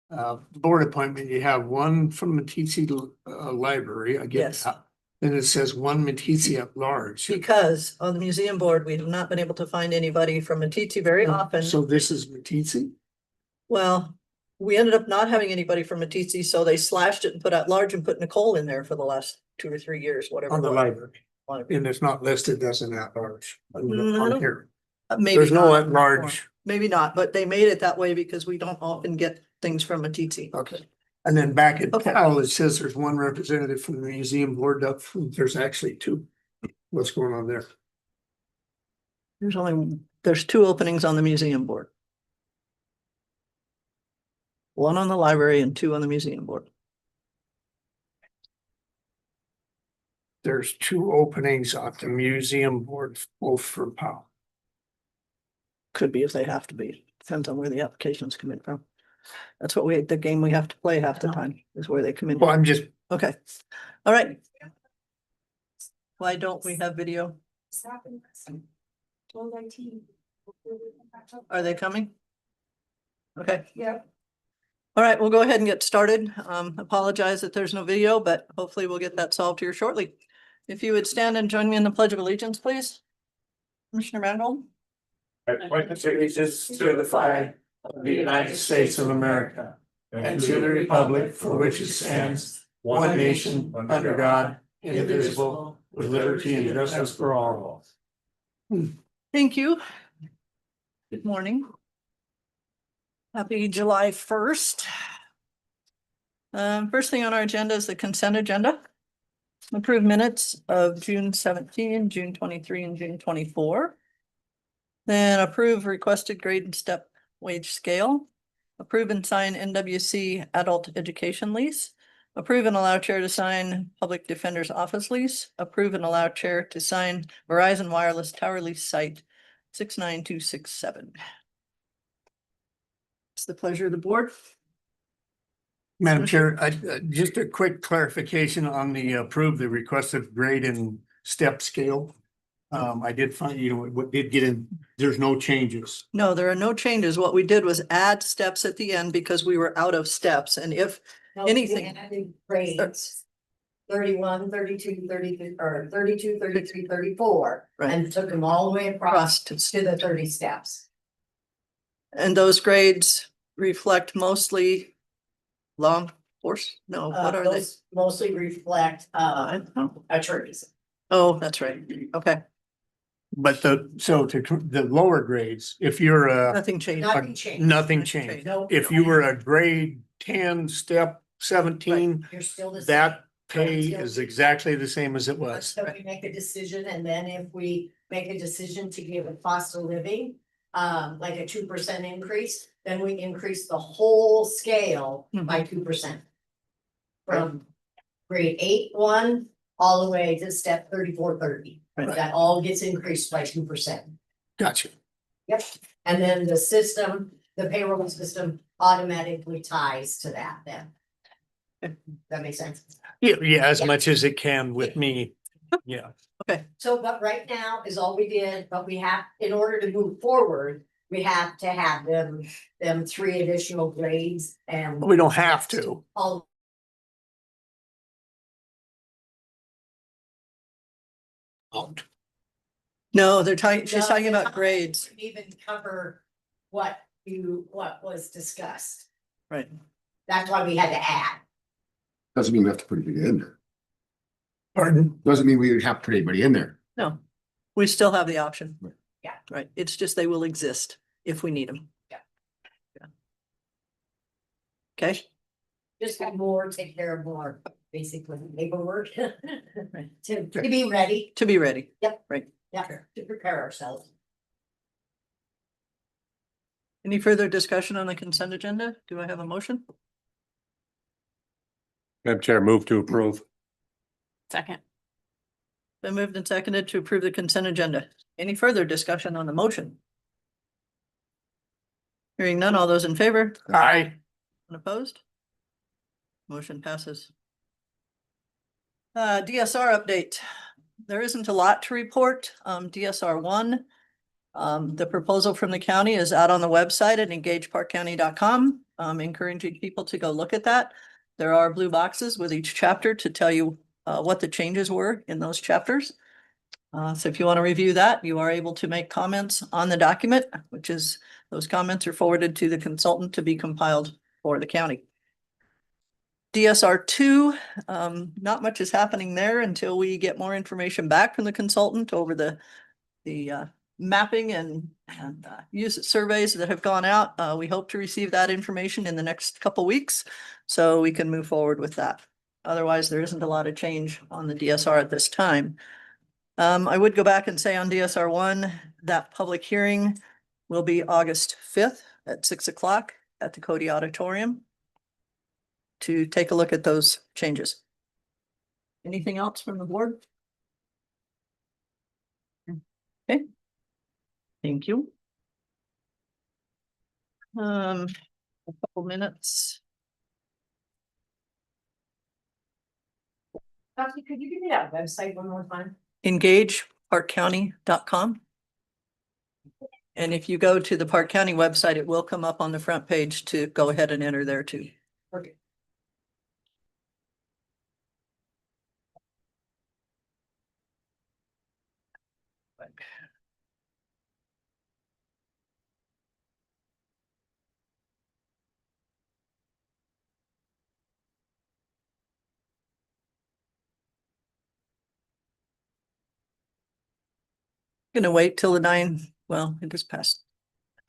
board appointment, you have one from Matisse Library, I get Yes. that. Then it says one Matisse at large. Because on the museum board, we have not been able to find anybody from Matisse very often. So this is Matisse? Well, we ended up not having anybody from Matisse, so they slashed it and put at large and put Nicole in there for the last 2 or 3 years, whatever. On the it was. library, and it's not listed as an at large. On No. here. Maybe There's no not. at large. Maybe not, but they made it that way because we don't often get things from Matisse. Okay. And then back at Okay. Powell, it says there's one representative from the museum board up. There's actually two. What's going on there? There's 2 openings on the museum board. 1 on the library and 2 on the museum board. There's 2 openings on the museum board, both for Powell. Could be if they have to be. Depends on where the applications come in from. That's what the game we have to play half the time is where they come in. Well, I'm just, Okay. All right. Why don't we have video? Are they coming? Okay. Yeah. All right, we'll go ahead and get started. Apologize that there's no video, but hopefully we'll get that solved here shortly. If you would stand and join me in the Pledge of Allegiance, please. Commissioner Randall. I pledge allegiance to the flag of the United States of America and to the republic for which it stands, one nation, under God, indivisible, with liberty and justice for all. Thank you. Good morning. Happy July 1st. First thing on our agenda is the consent agenda. Approved minutes of June 17, June 23, and June 24. Then approve requested grade and step wage scale. Approve and sign NWC adult education lease. Approve and allow chair to sign public defender's office lease. Approve and allow chair to sign Verizon wireless tower lease site 69267. It's the pleasure of the board. Madam Chair, just a quick clarification on the approve the requested grade and step scale. I did find, what did get in, there's no changes. No, there are no changes. What we did was add steps at the end because we were out of steps. And if anything. Added grades. 31, 32, 33, or 32, 33, 34, Right. and took them all the way across to the 30 steps. And those grades reflect mostly law enforcement? No, what are they? Those mostly reflect I don't know. attorneys. Oh, that's right. Okay, But the lower grades, if you're nothing changed. Nothing changed. nothing Nothing changed. No, If you were a grade 10, step 17, you're still the same. that pay is exactly the same as it was. So we make a decision, and then if we make a decision to give a cost of living, like a 2% increase, then we increase the whole scale by 2%. From grade 8-1 all the way to step 34-30. Right. That all gets increased by 2%. Gotcha. Yep, and then the system, the payroll system automatically ties to that then. That makes sense? Yeah, as Yeah. much as it can with me. Yeah. Okay, So, but right now is all we did, but we have, in order to move forward, we have to have them 3 additional grades and. We don't have to. All. no, she's talking about grades, Even cover what was discussed. right? That's why we had to add. Doesn't mean we have to put anybody in there. Pardon? Doesn't mean we have to put anybody in there. No, we still have the option. Right. Yeah. Right, it's just they will exist if we need them. Yeah. Okay, Just have more, take care of more, basically paperwork. Right. To be ready. to be ready. Yep. Right. Yeah, to prepare ourselves. Any further discussion on the consent agenda? Do I have a motion? Madam Chair, move to approve. Second. Been moved and seconded to approve the consent agenda. Any further discussion on the motion? Hearing none, all those in favor? Aye. Unopposed? Motion passes. DSR update. There isn't a lot to report. DSR 1. The proposal from the county is out on the website at engageparkcounty.com. encouraging people to go look at that. There are blue boxes with each chapter to tell you what the changes were in those chapters. So if you want to review that, you are able to make comments on the document, which is, those comments are forwarded to the consultant to be compiled for the county. DSR 2, not much is happening there until we get more information back from the consultant over the mapping and use surveys that have gone out. We hope to receive that information in the next couple weeks, so we can move forward with that. Otherwise, there isn't a lot of change on the DSR at this time. I would go back and say on DSR 1, that public hearing will be August 5th at 6 o'clock at the Cody Auditorium to take a look at those changes. Anything else from the board? Okay. Thank you. A couple minutes. Kathy, could you give me that website one more time? engageparkcounty.com. And if you go to the Park County website, it will come up on the front page to go ahead and enter there too. Okay. Gonna wait till the it is past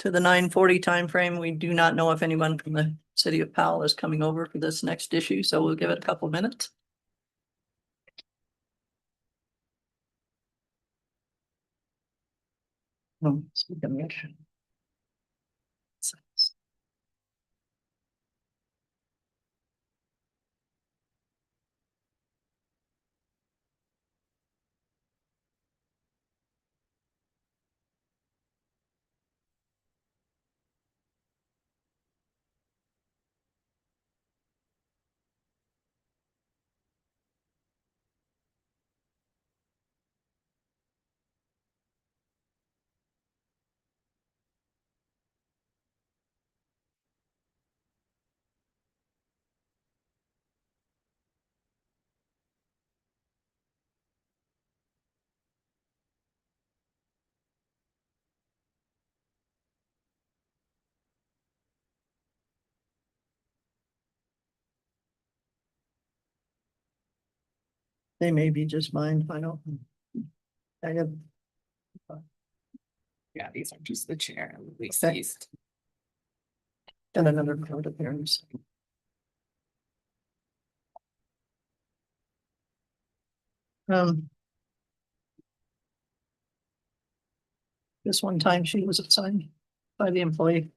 to the 9:40 timeframe. We do not know if anyone from the city of Powell is coming over for this next issue, so we'll give it a couple minutes. Speak of it. They may be just mine. I don't. I have. Yeah, these are just the chair. We Okay. ceased. Got another court appearance. This one time she was assigned by the employee.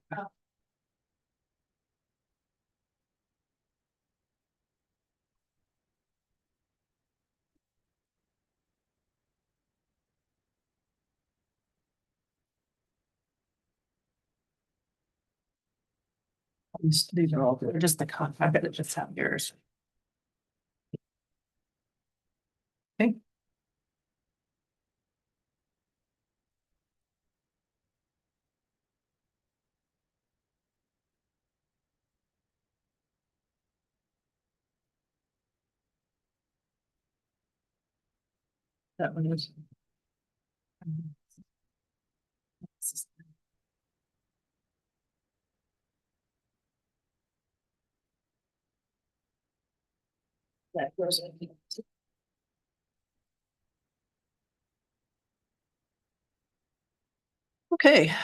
These are all They're good. just the I bet it just have yours. Okay. That one is. That goes in. Okay,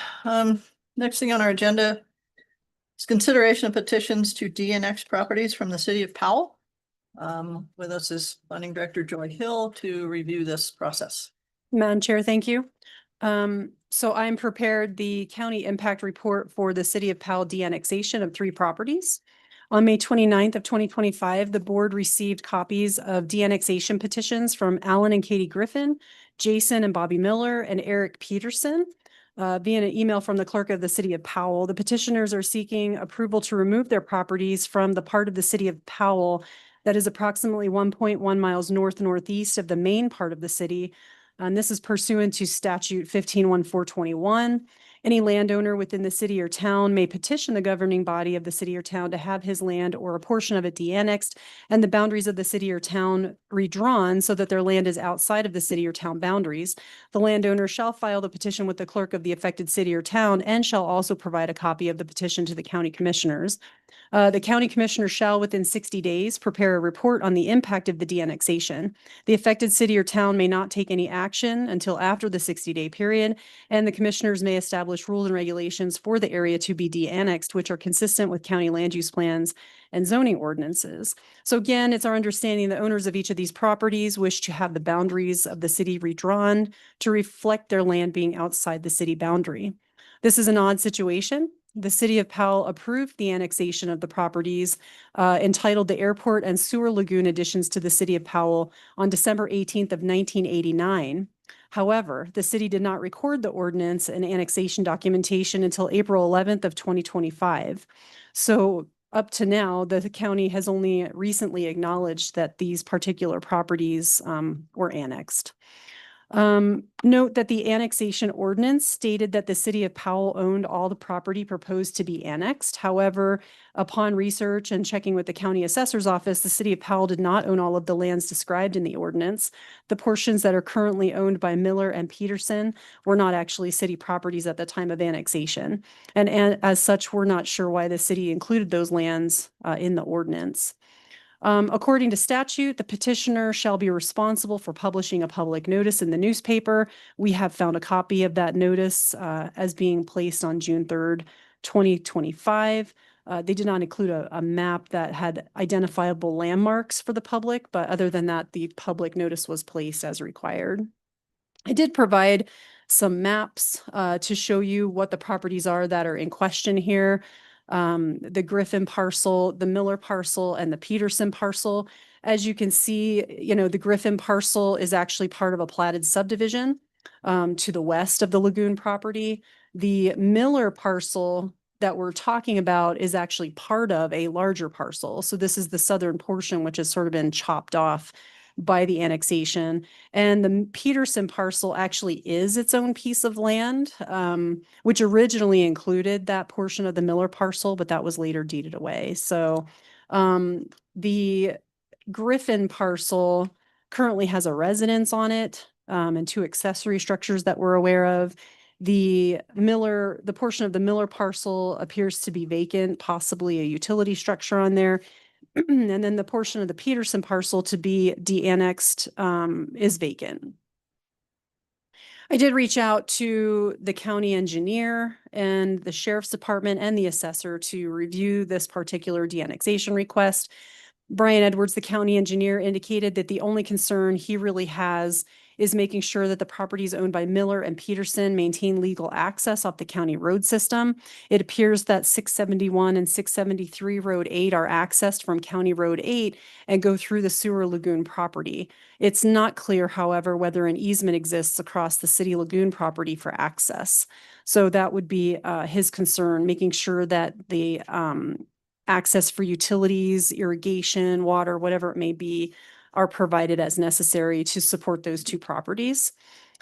next thing on our agenda is consideration of petitions to DNX properties from the city of Powell. With us is Planning Director Joy Hill to review this process. Madam Chair, thank you. So I'm prepared the county impact report for the city of Powell de-annexation of 3 properties. On May 29th of 2025, the board received copies of de-annexation petitions from Alan and Katie Griffin, Jason and Bobby Miller, and Eric Peterson. Via an email from the clerk of the city of Powell. The petitioners are seeking approval to remove their properties from the part of the city of Powell that is approximately 1.1 miles northeast of the main part of the city. And this is pursuant to statute 151421. Any landowner within the city or town may petition the governing body of the city or town to have his land or a portion of it de-annexed and the boundaries of the city or town redrawn so that their land is outside of the city or town boundaries. The landowner shall file the petition with the clerk of the affected city or town and shall also provide a copy of the petition to the county commissioners. The county commissioner shall, within 60 days, prepare a report on the impact of the de-annexation. The affected city or town may not take any action until after the 60-day period, and the commissioners may establish rules and regulations for the area to be de-annexed, which are consistent with county land use plans and zoning ordinances. So again, it's our understanding the owners of each of these properties wish to have the boundaries of the city redrawn to reflect their land being outside the city boundary. This is an odd situation. The city of Powell approved the annexation of the properties entitled the Airport and Sewer Lagoon additions to the city of Powell on December 18th of 1989. However, the city did not record the ordinance and annexation documentation until April 11th of 2025. So up to now, the county has only recently acknowledged that these particular properties were annexed. Note that the annexation ordinance stated that the city of Powell owned all the property proposed to be annexed. However, upon research and checking with the county assessor's office, the city of Powell did not own all of the lands described in the ordinance. The portions that are currently owned by Miller and Peterson were not actually city properties at the time of annexation. And as such, we're not sure why the city included those lands in the ordinance. According to statute, the petitioner shall be responsible for publishing a public notice in the newspaper. We have found a copy of that notice as being placed on June 3rd, 2025. They did not include a map that had identifiable landmarks for the public, but other than that, the public notice was placed as required. I did provide some maps to show you what the properties are that are in question here. The Griffin parcel, the Miller parcel, and the Peterson parcel. As you can see, the Griffin parcel is actually part of a platted subdivision to the west of the lagoon property. The Miller parcel that we're talking about is actually part of a larger parcel. So this is the southern portion, which has sort of been chopped off by the annexation. And the Peterson parcel actually is its own piece of land, which originally included that portion of the Miller parcel, but that was later deeded away. So the Griffin parcel currently has a residence on it and 2 accessory structures that we're aware of. The portion of the Miller parcel appears to be vacant, possibly a utility structure on there. And then the portion of the Peterson parcel to be de-annexed is vacant. I did reach out to the county engineer and the sheriff's department and the assessor to review this particular de-annexation request. Brian Edwards, the county engineer, indicated that the only concern he really has is making sure that the properties owned by Miller and Peterson maintain legal access off the county road system. It appears that 671 and 673 Road 8 are accessed from County Road 8 and go through the Sewer Lagoon property. It's not clear, however, whether an easement exists across the city lagoon property for access. So that would be his concern, making sure that the access for utilities, irrigation, water, whatever it may be, are provided as necessary to support those 2 properties.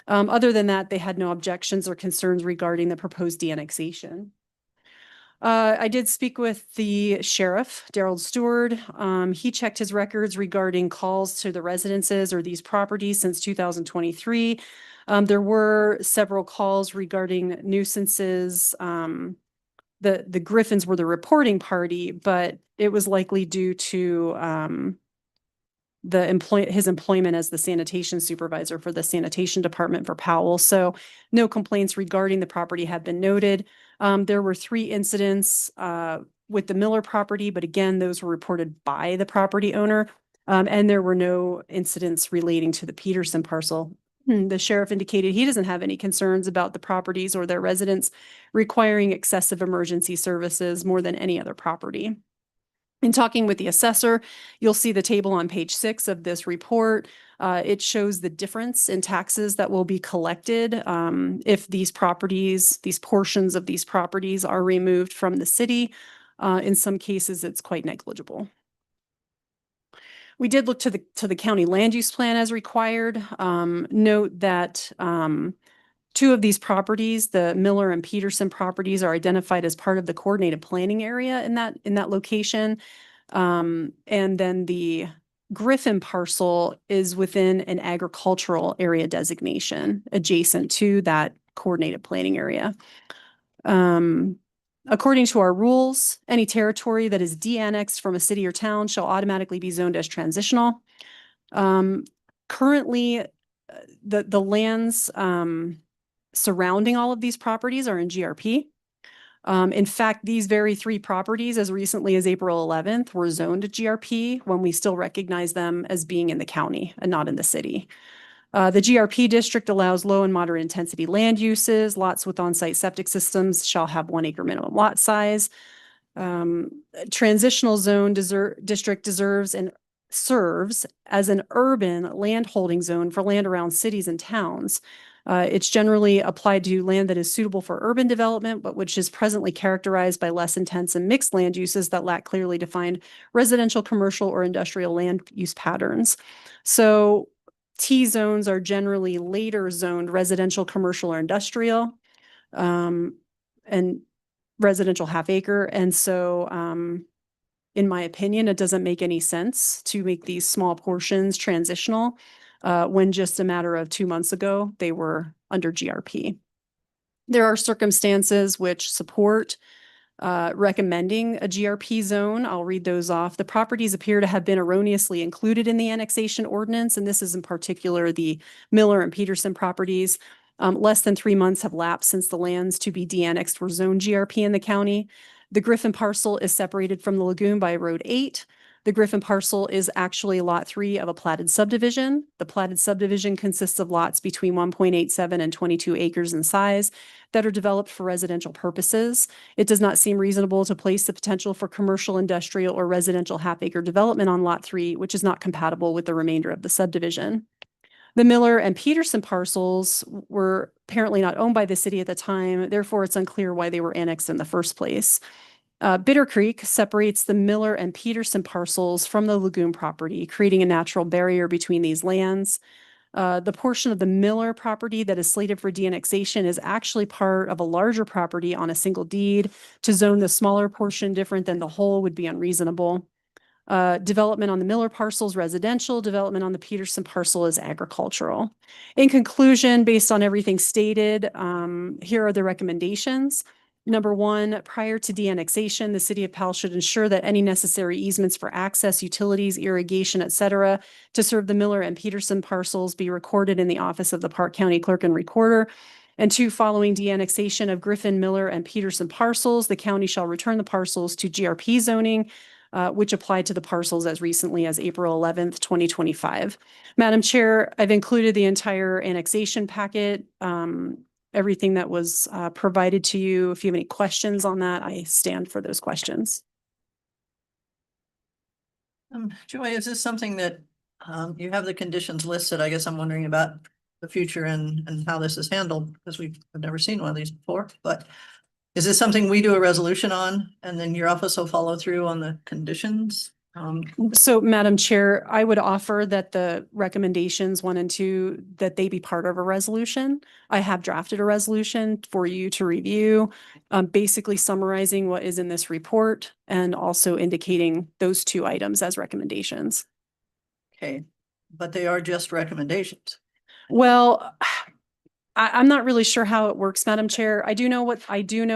Other than that, they had no objections or concerns regarding the proposed de-annexation. I did speak with the sheriff, Darrell Stewart. He checked his records regarding calls to the residences or these properties since 2023. There were several calls regarding nuisances. The Griffins were the reporting party, but it was likely due to his employment as the sanitation supervisor for the sanitation department for Powell. So no complaints regarding the property have been noted. There were 3 incidents with the Miller property, but again, those were reported by the property owner. And there were no incidents relating to the Peterson parcel. The sheriff indicated he doesn't have any concerns about the properties or their residents requiring excessive emergency services more than any other property. In talking with the assessor, you'll see the table on page 6 of this report. It shows the difference in taxes that will be collected if these portions of these properties are removed from the city. In some cases, it's quite negligible. We did look to the county land use plan as required. Note that Two of these properties, the Miller and Peterson properties, are identified as part of the coordinated planning area in that location. And then the Griffin parcel is within an agricultural area designation adjacent to that coordinated planning area. According to our rules, any territory that is de-annexed from a city or town shall automatically be zoned as transitional. Currently, the lands surrounding all of these properties are in GRP. In fact, these very three properties, as recently as April 11th, were zoned to GRP when we still recognize them as being in the county and not in the city. The GRP district allows low and moderate intensity land uses. Lots with on-site septic systems shall have 1 acre minimum lot size. Transitional zone district deserves and serves as an urban land holding zone for land around cities and towns. It's generally applied to land that is suitable for urban development, but which is presently characterized by less intense and mixed land uses that lack clearly defined residential, commercial, or industrial land use patterns. So T zones are generally later zoned residential, commercial, or industrial, and residential half acre. And so, in my opinion, it doesn't make any sense to make these small portions transitional when just a matter of 2 months ago, they were under GRP. There are circumstances which support recommending a GRP zone. I'll read those off. The properties appear to have been erroneously included in the annexation ordinance, and this is in particular the Miller and Peterson properties. Less than 3 months have lapsed since the lands to be de-annexed were zoned GRP in the county. The Griffin parcel is separated from the lagoon by Road 8. The Griffin parcel is actually Lot 3 of a platted subdivision. The platted subdivision consists of lots between 1.87 and 22 acres in size that are developed for residential purposes. It does not seem reasonable to place the potential for commercial, industrial, or residential half-acre development on Lot 3, which is not compatible with the remainder of the subdivision. The Miller and Peterson parcels were apparently not owned by the city at the time. Therefore, it's unclear why they were annexed in the first place. Bitter Creek separates the Miller and Peterson parcels from the lagoon property, creating a natural barrier between these lands. The portion of the Miller property that is slated for de-annexation is actually part of a larger property on a single deed. To zone the smaller portion different than the whole would be unreasonable. Development on the Miller parcel is residential. Development on the Peterson parcel is agricultural. In conclusion, based on everything stated, here are the recommendations. Number 1, prior to de-annexation, the city of Powell should ensure that any necessary easements for access, utilities, irrigation, et cetera, to serve the Miller and Peterson parcels be recorded in the office of the Park County Clerk and Recorder. And 2, following de-annexation of Griffin, Miller, and Peterson parcels, the county shall return the parcels to GRP zoning, which applied to the parcels as recently as April 11th, 2025. Madam Chair, I've included the entire annexation packet, everything that was provided to you. If you have any questions on that, I stand for those questions. Joy, is this something that you have the conditions listed? I guess I'm wondering about the future and how this is handled, because we've never seen one of these before. But is this something we do a resolution on, and then your office will follow through on the conditions? So, Madam Chair, I would offer that the recommendations 1 and 2, that they be part of a resolution. I have drafted a resolution for you to review, basically summarizing what is in this report and also indicating those 2 items as recommendations. Okay, but they are just recommendations. Well, I'm not really sure how it works, Madam Chair. I do know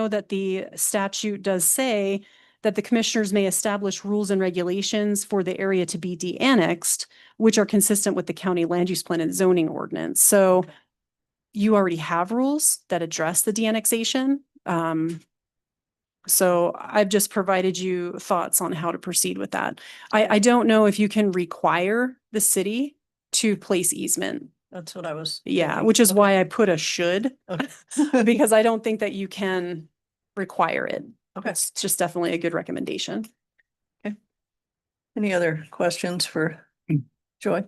that the statute does say that the commissioners may establish rules and regulations for the area to be de-annexed, which are consistent with the county land use plan and zoning ordinance. So you already have rules that address the de-annexation. So I've just provided you thoughts on how to proceed with that. I don't know if you can require the city to place easement. That's what I was. Yeah, thinking. which is Okay. why I put a should, Okay. because I don't think that you can require it. Okay. It's just definitely a good recommendation. Any other questions for Joy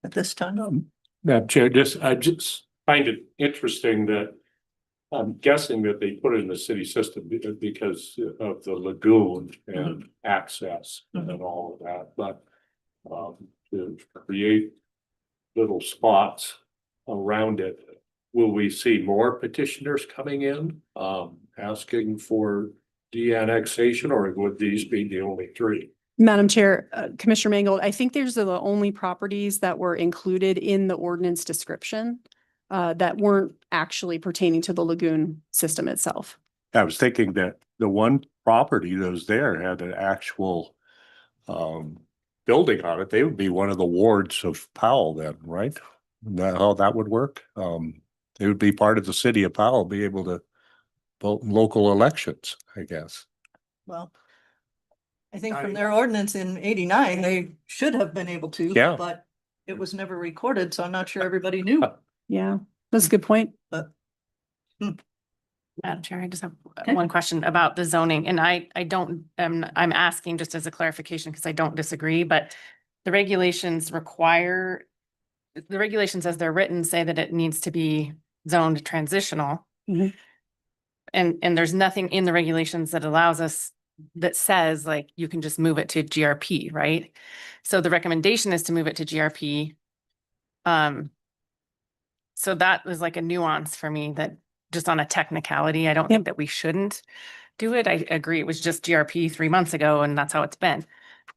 at this time? Madam Chair, I just find it interesting that I'm guessing that they put it in the city system because of the lagoon and access and all of that, but to create little spots around it will we see more petitioners coming in, asking for de-annexation, or would these be the only three? Madam Chair, Commissioner Mangold, I think these are the only properties that were included in the ordinance description that weren't actually pertaining to the lagoon system itself. I was thinking that the one property that was there had an actual building on it. They would be one of the wards of Powell then, right? Isn't that how that would work? They would be part of the city of Powell, be able to vote in local elections, I guess. Well, I think from their ordinance in 89, they should have been able to. Yeah. But it was never recorded, so I'm not sure everybody knew. Yeah, that's a good point. But Madam Chair, I just have Okay. one question about the zoning, and I don't, I'm asking just as a clarification because I don't disagree, but the regulations as they're written say that it needs to be zoned transitional. Mhm. And there's nothing in the regulations that allows us, that says like you can just move it to GRP, right? So the recommendation is to move it to GRP. So that was like a nuance for me, that just on a technicality, I don't think that we shouldn't do it. I agree. It was just GRP 3 months ago and that's how it's been.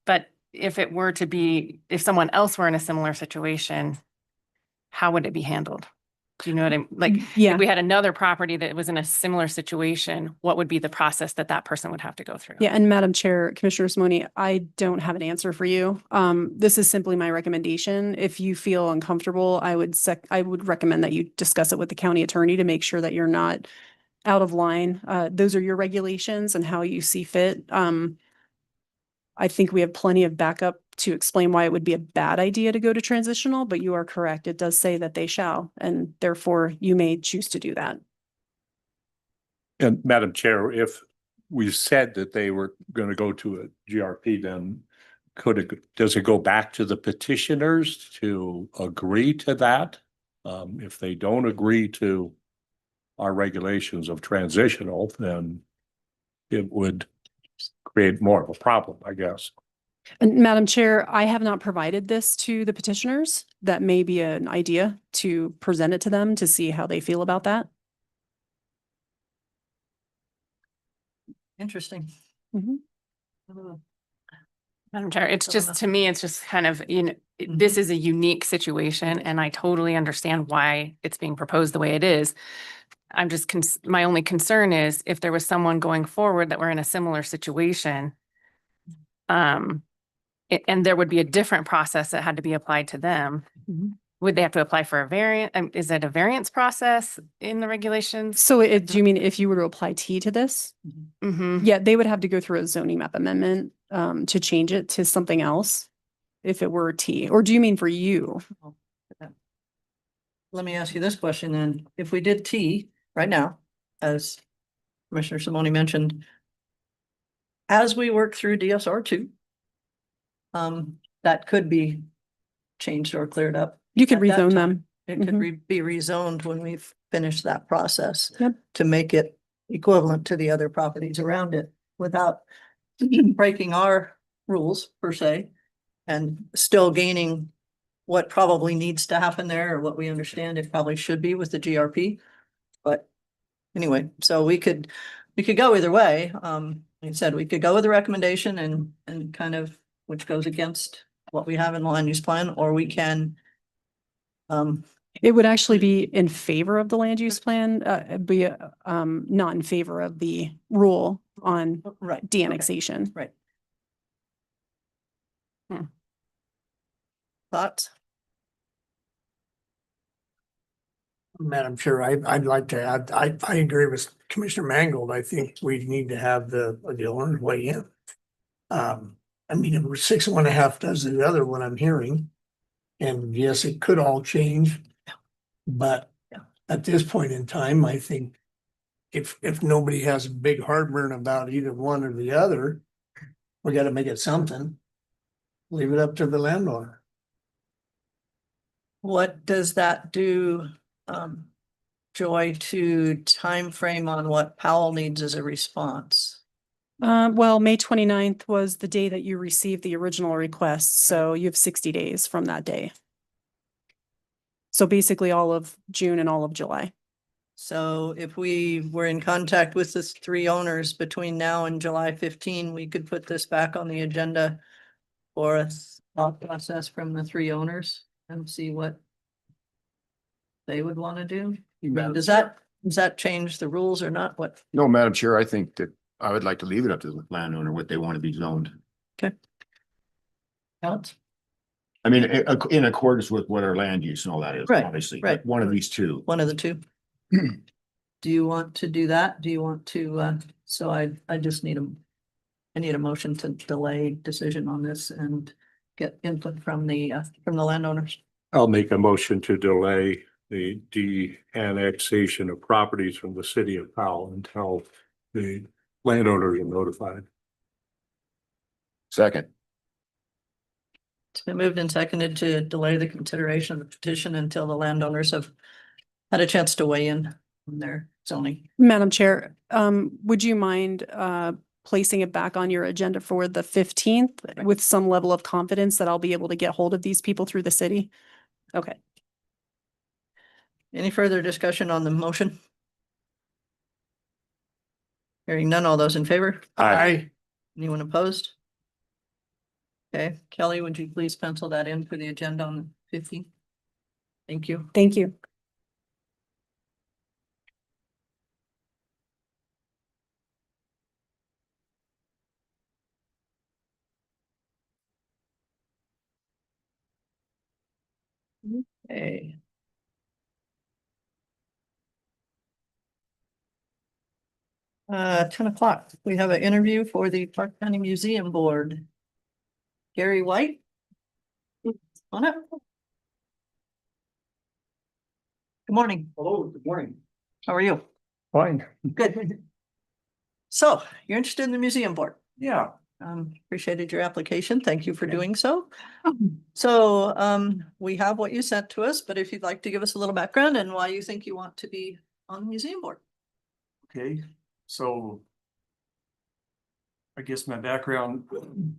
But if it were to be, if someone else were in a similar situation, how would it be handled? Do you know what I'm like? Yeah. If we had another property that was in a similar situation, what would be the process that that person would have to go through? Yeah, and Madam Chair, Commissioner Simone, I don't have an answer for you. This is simply my recommendation. If you feel uncomfortable, I would recommend that you discuss it with the county attorney to make sure that you're not out of line. Those are your regulations and how you see fit. I think we have plenty of backup to explain why it would be a bad idea to go to transitional, but you are correct. It does say that they shall, and therefore you may choose to do that. And Madam Chair, if we said that they were going to go to a GRP, then does it go back to the petitioners to agree to that? If they don't agree to our regulations of transitional, then it would create more of a problem, I guess. And Madam Chair, I have not provided this to the petitioners. That may be an idea to present it to them to see how they feel about that. interesting. Mhm. Madam Chair, it's So just, to me, it's just kind of, this is a unique situation and I totally understand why it's being proposed the way it is. I'm just, my only concern is if there was someone going forward that were in a similar situation, and there would be a different process that had to be applied to them. Mhm. Would they have to apply for a variant? Is it a variance process in the regulations? So do you mean if you were to apply T to this? Mm-hmm. Yeah, they would have to go through a zoning map amendment to change it to something else if it were T. Or do you mean for you? Let me ask you this question then. If we did T right now, as Commissioner Simone mentioned, as we work through DSR 2, that could be changed or cleared up. You could At that rezone time, them. It could Mhm. be rezoned when we've finished that process. Yep. To make it equivalent to the other properties around it without breaking our rules per se. And still gaining what probably needs to happen there or what we understand it probably should be with the GRP. But anyway, so we could go either way. Like I said, we could go with the recommendation and kind of, which goes against what we have in the land use plan, or we can. It would actually be in favor of the land use plan, not in favor of the rule on Right. de-annexation. Right. Hmm. Thoughts? Madam Chair, I'd like to add, I agree with Commissioner Mangold. I think we need to have the owners weigh in. I mean, if 6.5 does the other, what I'm hearing. And yes, it could all change. But at this point in time, I think if nobody has a big heartburn about either one or the other, we gotta make it something. Leave it up to the landowner. What does that do, Joy, to time frame on what Powell needs as a response? Well, May 29th was the day that you received the original request, so you have 60 days from that day. So basically all of June and all of July. So if we were in contact with the three owners between now and July 15, we could put this back on the agenda for a thought process from the three owners and see what they would want to do. Does that change the rules or not? What? No, Madam Chair, I think that I would like to leave it up to the landowner what they want to be zoned. Else? I mean, in accordance with what our land use and all that is, Right, obviously, right. but one of these two. One of the two. Do you want to do that? Do you want to, so I just need I need a motion to delay decision on this and get input from the landowners. I'll make a motion to delay the de-annexation of properties from the city of Powell until the landowners are notified. Second, It's been moved and seconded to delay the consideration of the petition until the landowners have had a chance to weigh in on their zoning. Madam Chair, would you mind placing it back on your agenda for the 15th with some level of confidence that I'll be able to get hold of these people through the city? Okay. Any further discussion on the motion? Hearing none, all those in favor? Aye. Anyone opposed? Okay, Kelly, would you please pencil that in for the agenda on the 15th? Thank you. Thank you. Okay. Ten o'clock, we have an interview for the Park County Museum Board. Gary White? On up. Good morning. Hello, good morning. How are you? Fine. Good. So you're interested in the museum board? Yeah, Appreciated your application. Thank you for doing so. So, we have what you sent to us, but if you'd like to give us a little background and why you think you want to be on the museum board. Okay, so I guess my background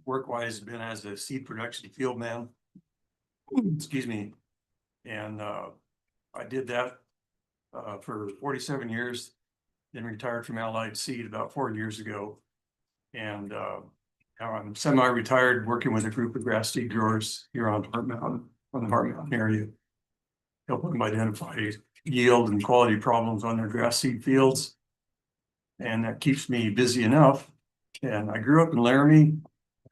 work-wise has been as a seed production field man. Excuse me. And I did that for 47 years, then retired from Allied Seed about 4 years ago. And now I'm semi-retired, working with a group of grass seed growers here on Heart Mountain, on the Heart Mountain area, helping them identify yield and quality problems on their grass seed fields. And that keeps me busy enough. And I grew up in Laramie.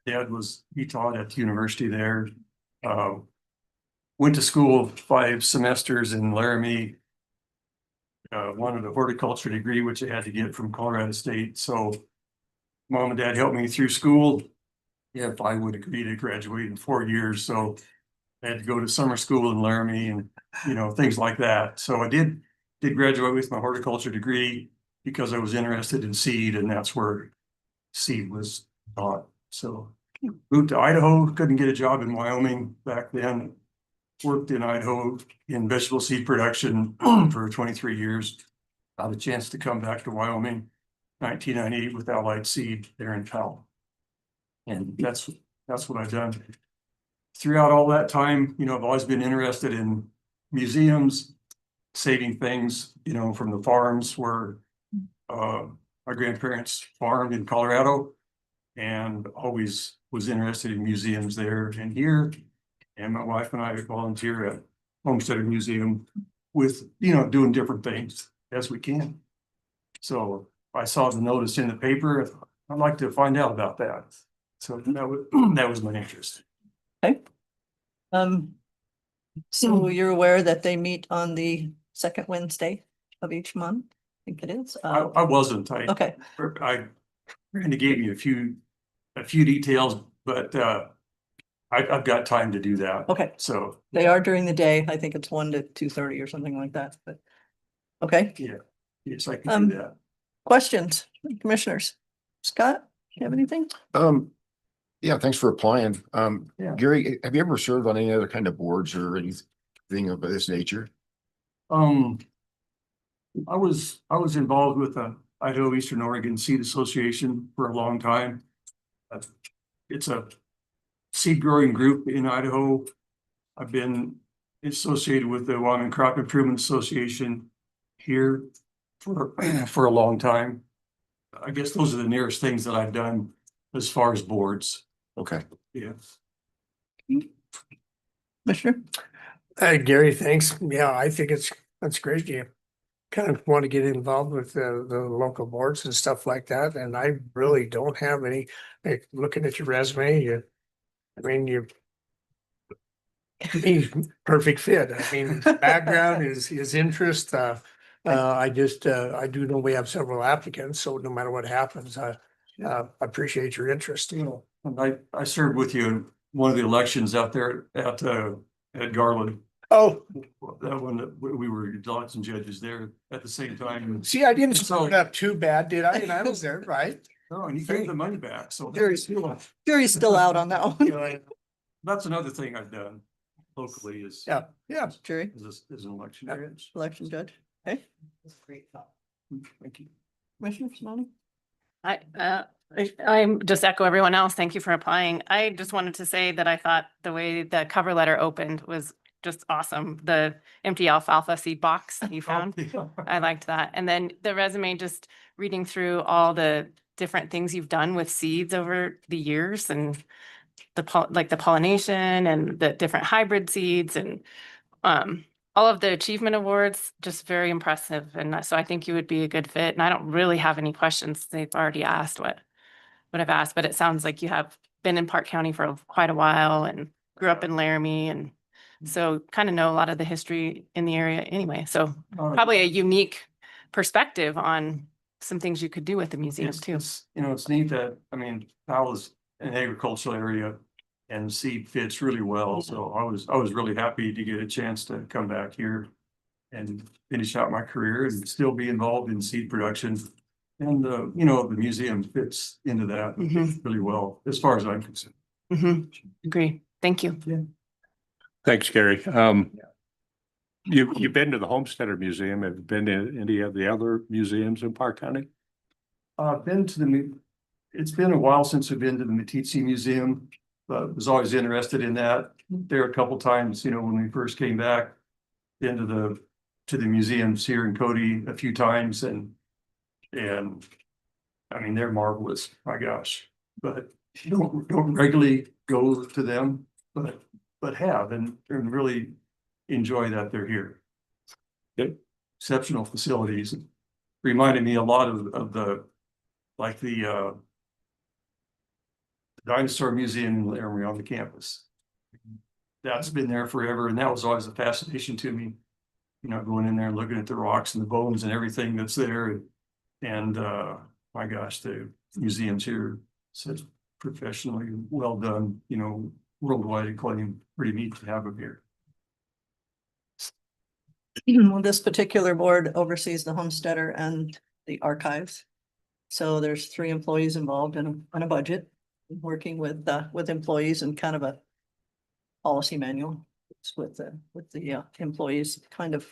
Dad he taught at the university there. Went to school 5 semesters in Laramie. Wanted a horticulture degree, which I had to get from Colorado State. So Mom and Dad helped me through school. If I would agree to graduate in 4 years. So I had to go to summer school in Laramie and, things like that. So I did graduate with my horticulture degree because I was interested in seed, and that's where seed was taught. So moved to Idaho, couldn't get a job in Wyoming back then. Worked in Idaho in vegetable seed production for 23 years. Got a chance to come back to Wyoming, 1998 with Allied Seed there in Powell. And that's what I've done. Throughout all that time, I've always been interested in museums, saving things, from the farms where my grandparents farmed in Colorado, and always was interested in museums there and here. And my wife and I volunteer at Homestead Museum with, doing different things as we can. So I saw the notice in the paper. I'd like to find out about that. So that was my interest. Okay. So you're aware that they meet on the second Wednesday of each month? I think it is. I wasn't. Okay, Randy gave me a few details, but I've got time to do that. okay. So They are during the day. I think it's 1 to 2:30 or something like that, but. Okay, yes, I can do that. questions, commissioners? Scott, you have anything? yeah, thanks for applying. Yeah. Gary, have you ever served on any other kind of boards or anything of this nature? I was involved with the Idaho Eastern Oregon Seed Association for a long time. It's a seed growing group in Idaho. I've been associated with the Wyoming Crop Improvement Association here for, for a long time. I guess those are the nearest things that I've done as far as boards. Okay. Yeah. Commissioner? Gary, thanks. Yeah, I think that's great. You kind of want to get involved with the local boards and stuff like that. And I really don't have any, like, looking at your resume, you're perfect fit. I mean, background is interest. I do know we have several applicants, so no matter what happens, I appreciate your interest. You know, and I served with you in one of the elections out there at Garland. Oh, That one, that we were lots of judges there at the same time. see, I didn't screw it up too bad, did I? And I was there, right? Oh, and you gave the money back, so. Jury's still out on that one. That's another thing I've done locally is. Yeah, yeah. Jury, Is an election. judge. election judge. Okay, That's great. Thank you. Commissioner Simone? I'm just echo everyone else. Thank you for applying. I just wanted to say that I thought the way the cover letter opened was just awesome. The empty alfalfa seed box that you found. I liked that. And then the resume, just reading through all the different things you've done with seeds over the years and the pollination and the different hybrid seeds and all of the achievement awards, just very impressive. And so I think you would be a good fit. And I don't really have any questions. They've already asked what I've asked, but it sounds like you have been in Park County for quite a while and grew up in Laramie, and so kind of know a lot of the history in the area anyway. So probably a unique perspective on some things you could do with the museum too. You know, it's neat that, I mean, Powell is an agricultural area and seed fits really well. So I was really happy to get a chance to come back here and finish out my career and still be involved in seed production. And you know, the museum fits into that really well, as far as I'm concerned. Agree. Thank you. Yeah. Thanks, Gary. You've been to the Homesteader Museum. Have you been to any of the other museums in Park County? I've been to it's been a while since I've been to the Meeting Museum, but was always interested in that. There a couple times, you know, when we first came back into to the museums here in Cody a few times, and I mean, they're marvelous, my gosh, but don't regularly go to them, but have and really enjoy that they're here. Good. Exceptional facilities. Reminded me a lot of the dinosaur museum in Laramie on the campus. That's been there forever, and that was always a fascination to me. You know, going in there and looking at the rocks and the bones and everything that's there, and my gosh, the museums here said professionally well done. You know, worldwide acclaim. Pretty neat to have them here. Well, this particular board oversees the homesteader and the archives. So there's 3 employees involved in a budget, working with employees and kind of a policy manual. It's with the employees, kind of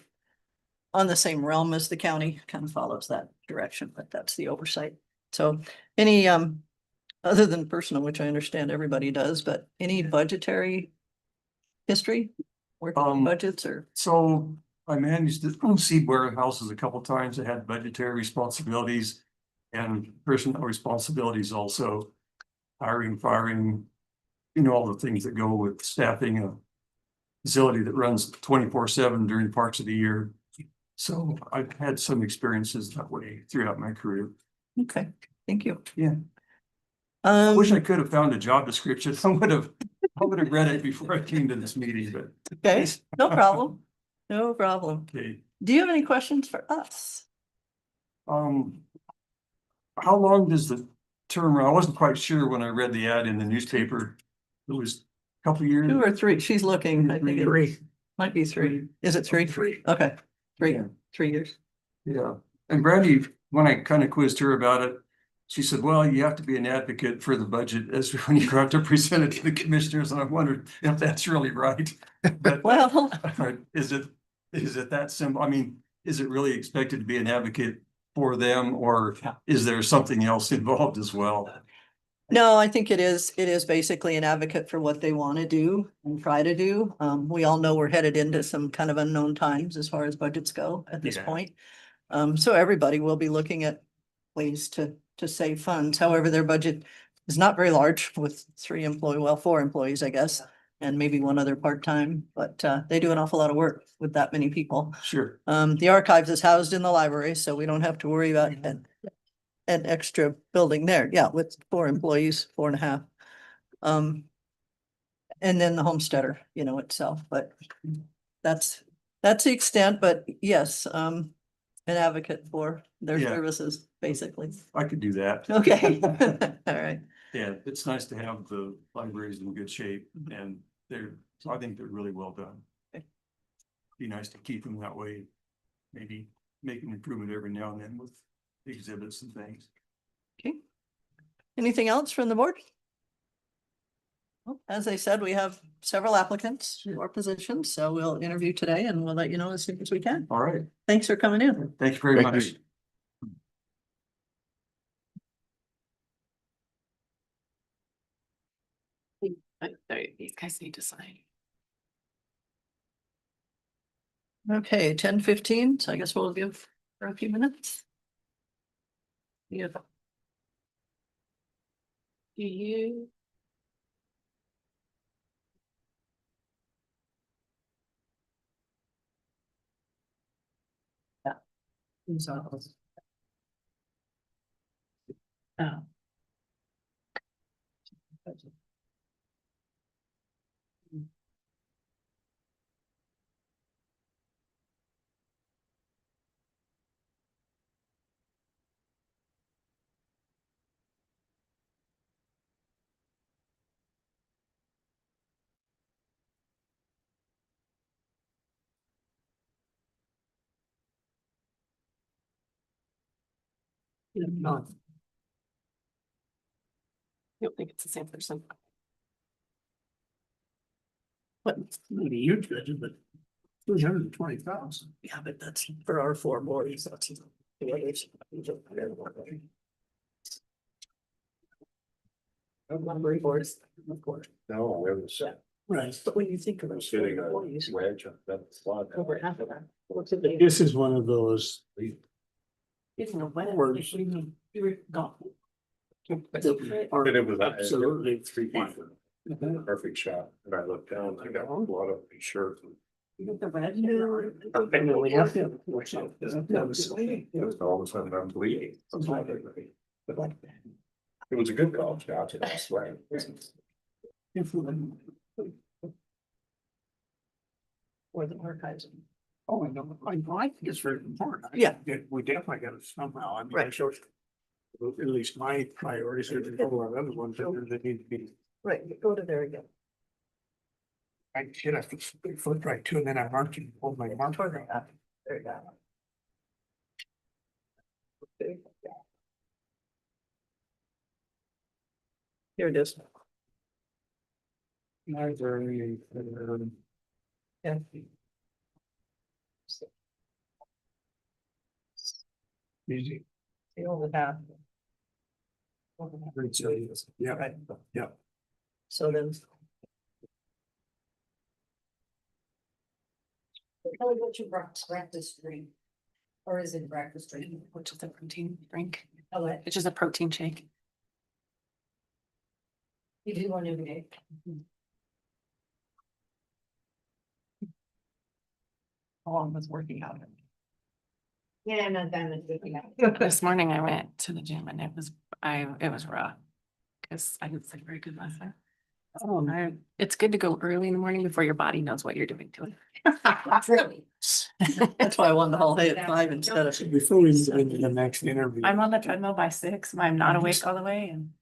on the same realm as the county, kind of follows that direction, but that's the oversight. So any other than personal, which I understand everybody does, but any budgetary history, working on budgets or? So I managed the seed warehouses a couple times. I had budgetary responsibilities and personal responsibilities also. Hiring, firing, you know, all the things that go with staffing a facility that runs 24/7 during parts of the year. So I've had some experiences that way throughout my career. Okay, thank you. Yeah. I wish I Um, could have found a job description. I would have read it before I came to this meeting, but. okay, no problem. No problem. Okay. Do you have any questions for us? How long does the term run? I wasn't quite sure when I read the ad in the newspaper. It was a couple of years. 2 or 3? She's looking, I think it 3. might be 3. Is it 3? 3. Okay, 3, Yeah. 3 years. Yeah, and Brandy, when I kind of quizzed her about it, she said, well, you have to be an advocate for the budget as when you have to present it to the commissioners, and I wondered if that's really right. But Well, is it that simple? I mean, is it really expected to be an advocate for them, or is there something else involved as well? No, I think it is basically an advocate for what they want to do and try to do. We all know we're headed into some kind of unknown times as far as budgets go at this Yeah. point. So everybody will be looking at ways to save funds. However, their budget is not very large with 4 employees, I guess, and maybe one other part-time, but they do an awful lot of work with that many people. Sure. The archives is housed in the library, so we don't have to worry about an extra building there. Yeah, with 4 employees, 4.5. And then the homesteader, itself, but that's the extent, but yes, an advocate for their Yeah. services, basically. I could do that. Okay, all right. Yeah, it's nice to have the libraries in good shape and I think they're really well done. Okay. Be nice to keep them that way. Maybe make an improvement every now and then with exhibits and things. Okay. Anything else from the board? Well, as I said, we have several applicants for positions, so we'll interview today and we'll let you know as soon as we can. All right. Thanks for coming in. Thank you very Thank much. you. These guys need to sign. Okay, 10:15, so I guess we'll give for a few minutes. Yeah. Do you? Yeah. Who's on those? Oh. No. I don't think it's the same person. What? Maybe you judge, but 320,000. Yeah, but that's for our 4 boards, that's. The others. Library boards, of course. No, it was. Right. But when you think of those 4 Sitting on employees, a wedge on that slot. over half of that. What's it? This is one of those. It's no way. Words. You were gone. But it was Absolutely. 3 people. Perfect shot. And I looked down, I got a lot of these shirts. The red. No, we have to. It was all of a sudden I'm bleeding. It was a good golf shot. I swear. Or the archives. Oh, I know, I think it's very important. Yeah. We definitely got it somehow, I mean, Right. it shows. At least my priorities are the couple of other ones that need to be, Right, go to there again. I hit a big foot right too, and then I marked it, hold my mark. Toward the back. There you go. Okay. Here it is. Library, Yeah. easy. The only half. Great series. Yeah, Right. yeah. So then. Tell me what you breakfast drink. Or is it breakfast drink? Which is a protein drink. Oh, what? It's just a protein shake. You do one every day. How long was working out? Yeah, I'm not done with it. This morning I went to the gym and it was rough. Cause I didn't sleep very good last night. It's good to go early in the morning before your body knows what you're doing to Really? That's why I won the whole day at 5 instead of. Before we move into the next interview, I'm on the treadmill by 6. I'm not awake all the way and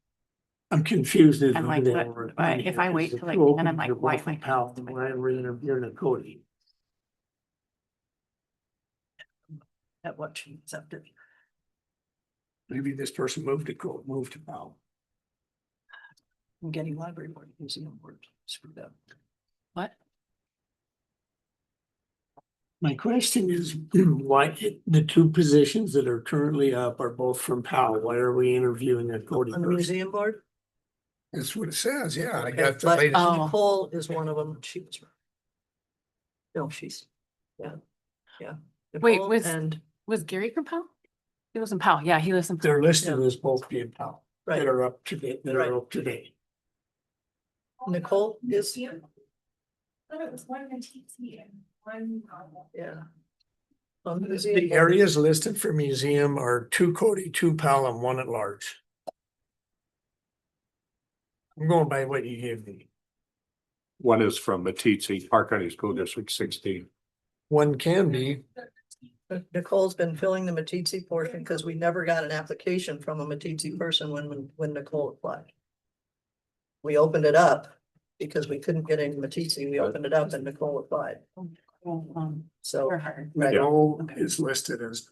I'm confused. As I'm like, to what- over- why- if I wait till like Two 10, I'm openings like, are why both am I from Powell, doing when I re-interviewed a Cody. At what she accepted. Maybe this person moved to Powell. I'm getting library board, museum board, screwed up. what? My question is, why the 2 positions that are currently up are both from Powell? Why are we interviewing a Cody On the person? museum board, That's what it says, yeah, I Okay, got the but latest. Nicole is one of them. She was. No, she's, yeah. Wait, Nicole and, was Gary from Powell? He lives in Powell. Yeah, he lives in Powell. They're listed as both being Powell, right, that are up to date, that Right. are up to date. Nicole is, But it was one TC and one. yeah. The areas listed for museum are 2 Cody, 2 Powell, and 1 at large. I'm going by what you gave me. One is from Matisse, Park County School District 16. 1 can be, Nicole's been filling the Matisse portion because we never got an application from a Matisse person when Nicole applied. We opened it up because we couldn't get any Matisse. We opened it up and Nicole applied. So, right, Nicole is listed as.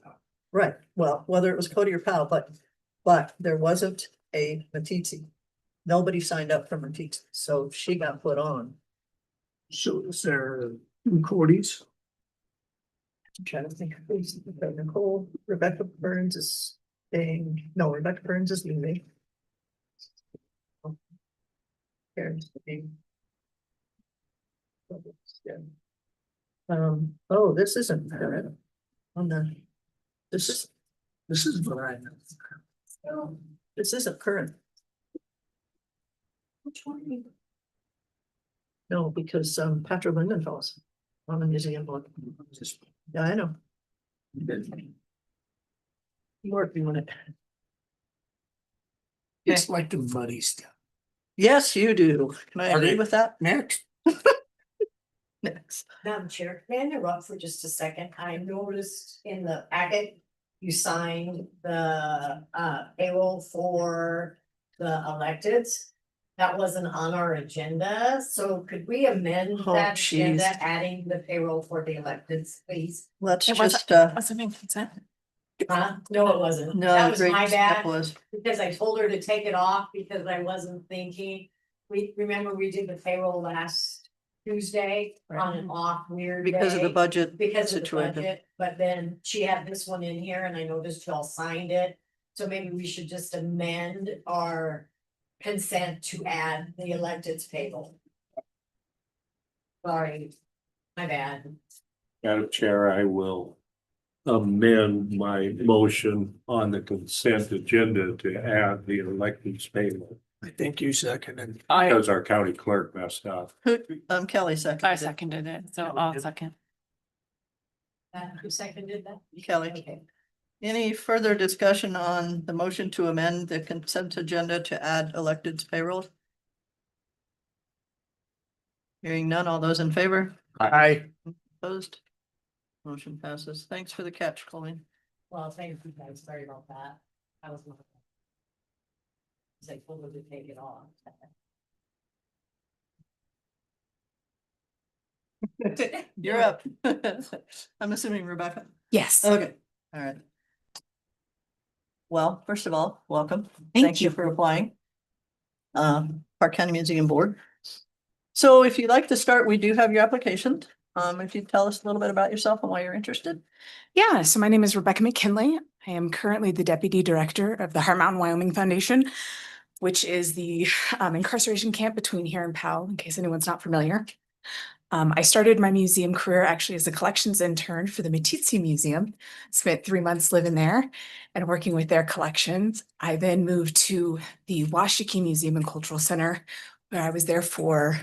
right. Well, whether it was Cody or Powell, but there wasn't a Matisse. Nobody signed up for Matisse, so she got put on. So is there 2 Codys? I'm trying to think of who's, okay, Nicole, Rebecca Burns is staying, no, Rebecca Burns is leaving. Karen's staying. Oh, this isn't current. On the, this is what I know. This isn't current. Which one? No, because Patra Lindenfall's on the museum board. Yeah, I know. Working on it. It's like the muddy stuff. Yes, you do. Can I agree Okay. with that? Next, Next. Madam Chair, may I interrupt for just a second? I noticed in the packet, you signed the payroll for the electeds. That wasn't on our agenda, so could we amend Oh, that jeez. agenda, adding the payroll for the electeds, please? Let's It wasn't- just, Wasn't in consent. Huh? No, it wasn't. no, That was great my step bad, was, because I told her to take it off because I wasn't thinking. Remember we did the payroll last Tuesday on an off weird because of the day. budget Because of the situation. budget, but then she had this one in here and I noticed y'all signed it. So maybe we should just amend our consent to add the electeds payroll. Sorry, my bad. Madam Chair, I will amend my motion on the consent agenda to add the elected payroll I think you seconded. because our county clerk messed up. Who, Kelly seconded. I it. seconded it, so I'll second. Who seconded that? Kelly. Okay. Any further discussion on the motion to amend the consent agenda to add electeds payroll? Hearing none, all those in favor? Aye. Opposed? Motion passes. Thanks for the catch, Colleen. Well, thank you guys, sorry about that. I was not. I told her to take it off. You're up. I'm assuming Rebecca. Yes. Okay, all right. Well, first of all, welcome. Thank you you. for applying. Park County Museum Board. So if you'd like to start, we do have your application. If you tell us a little bit about yourself and why you're interested. Yeah, so my name is Rebecca McKinley. I am currently the Deputy Director of the Heart Mountain Wyoming Foundation, which is the incarceration camp between here and Powell, in case anyone's not familiar. I started my museum career actually as a collections intern for the Matisse Museum, spent 3 months living there and working with their collections. I then moved to the BOCC Museum and Cultural Center, where I was there for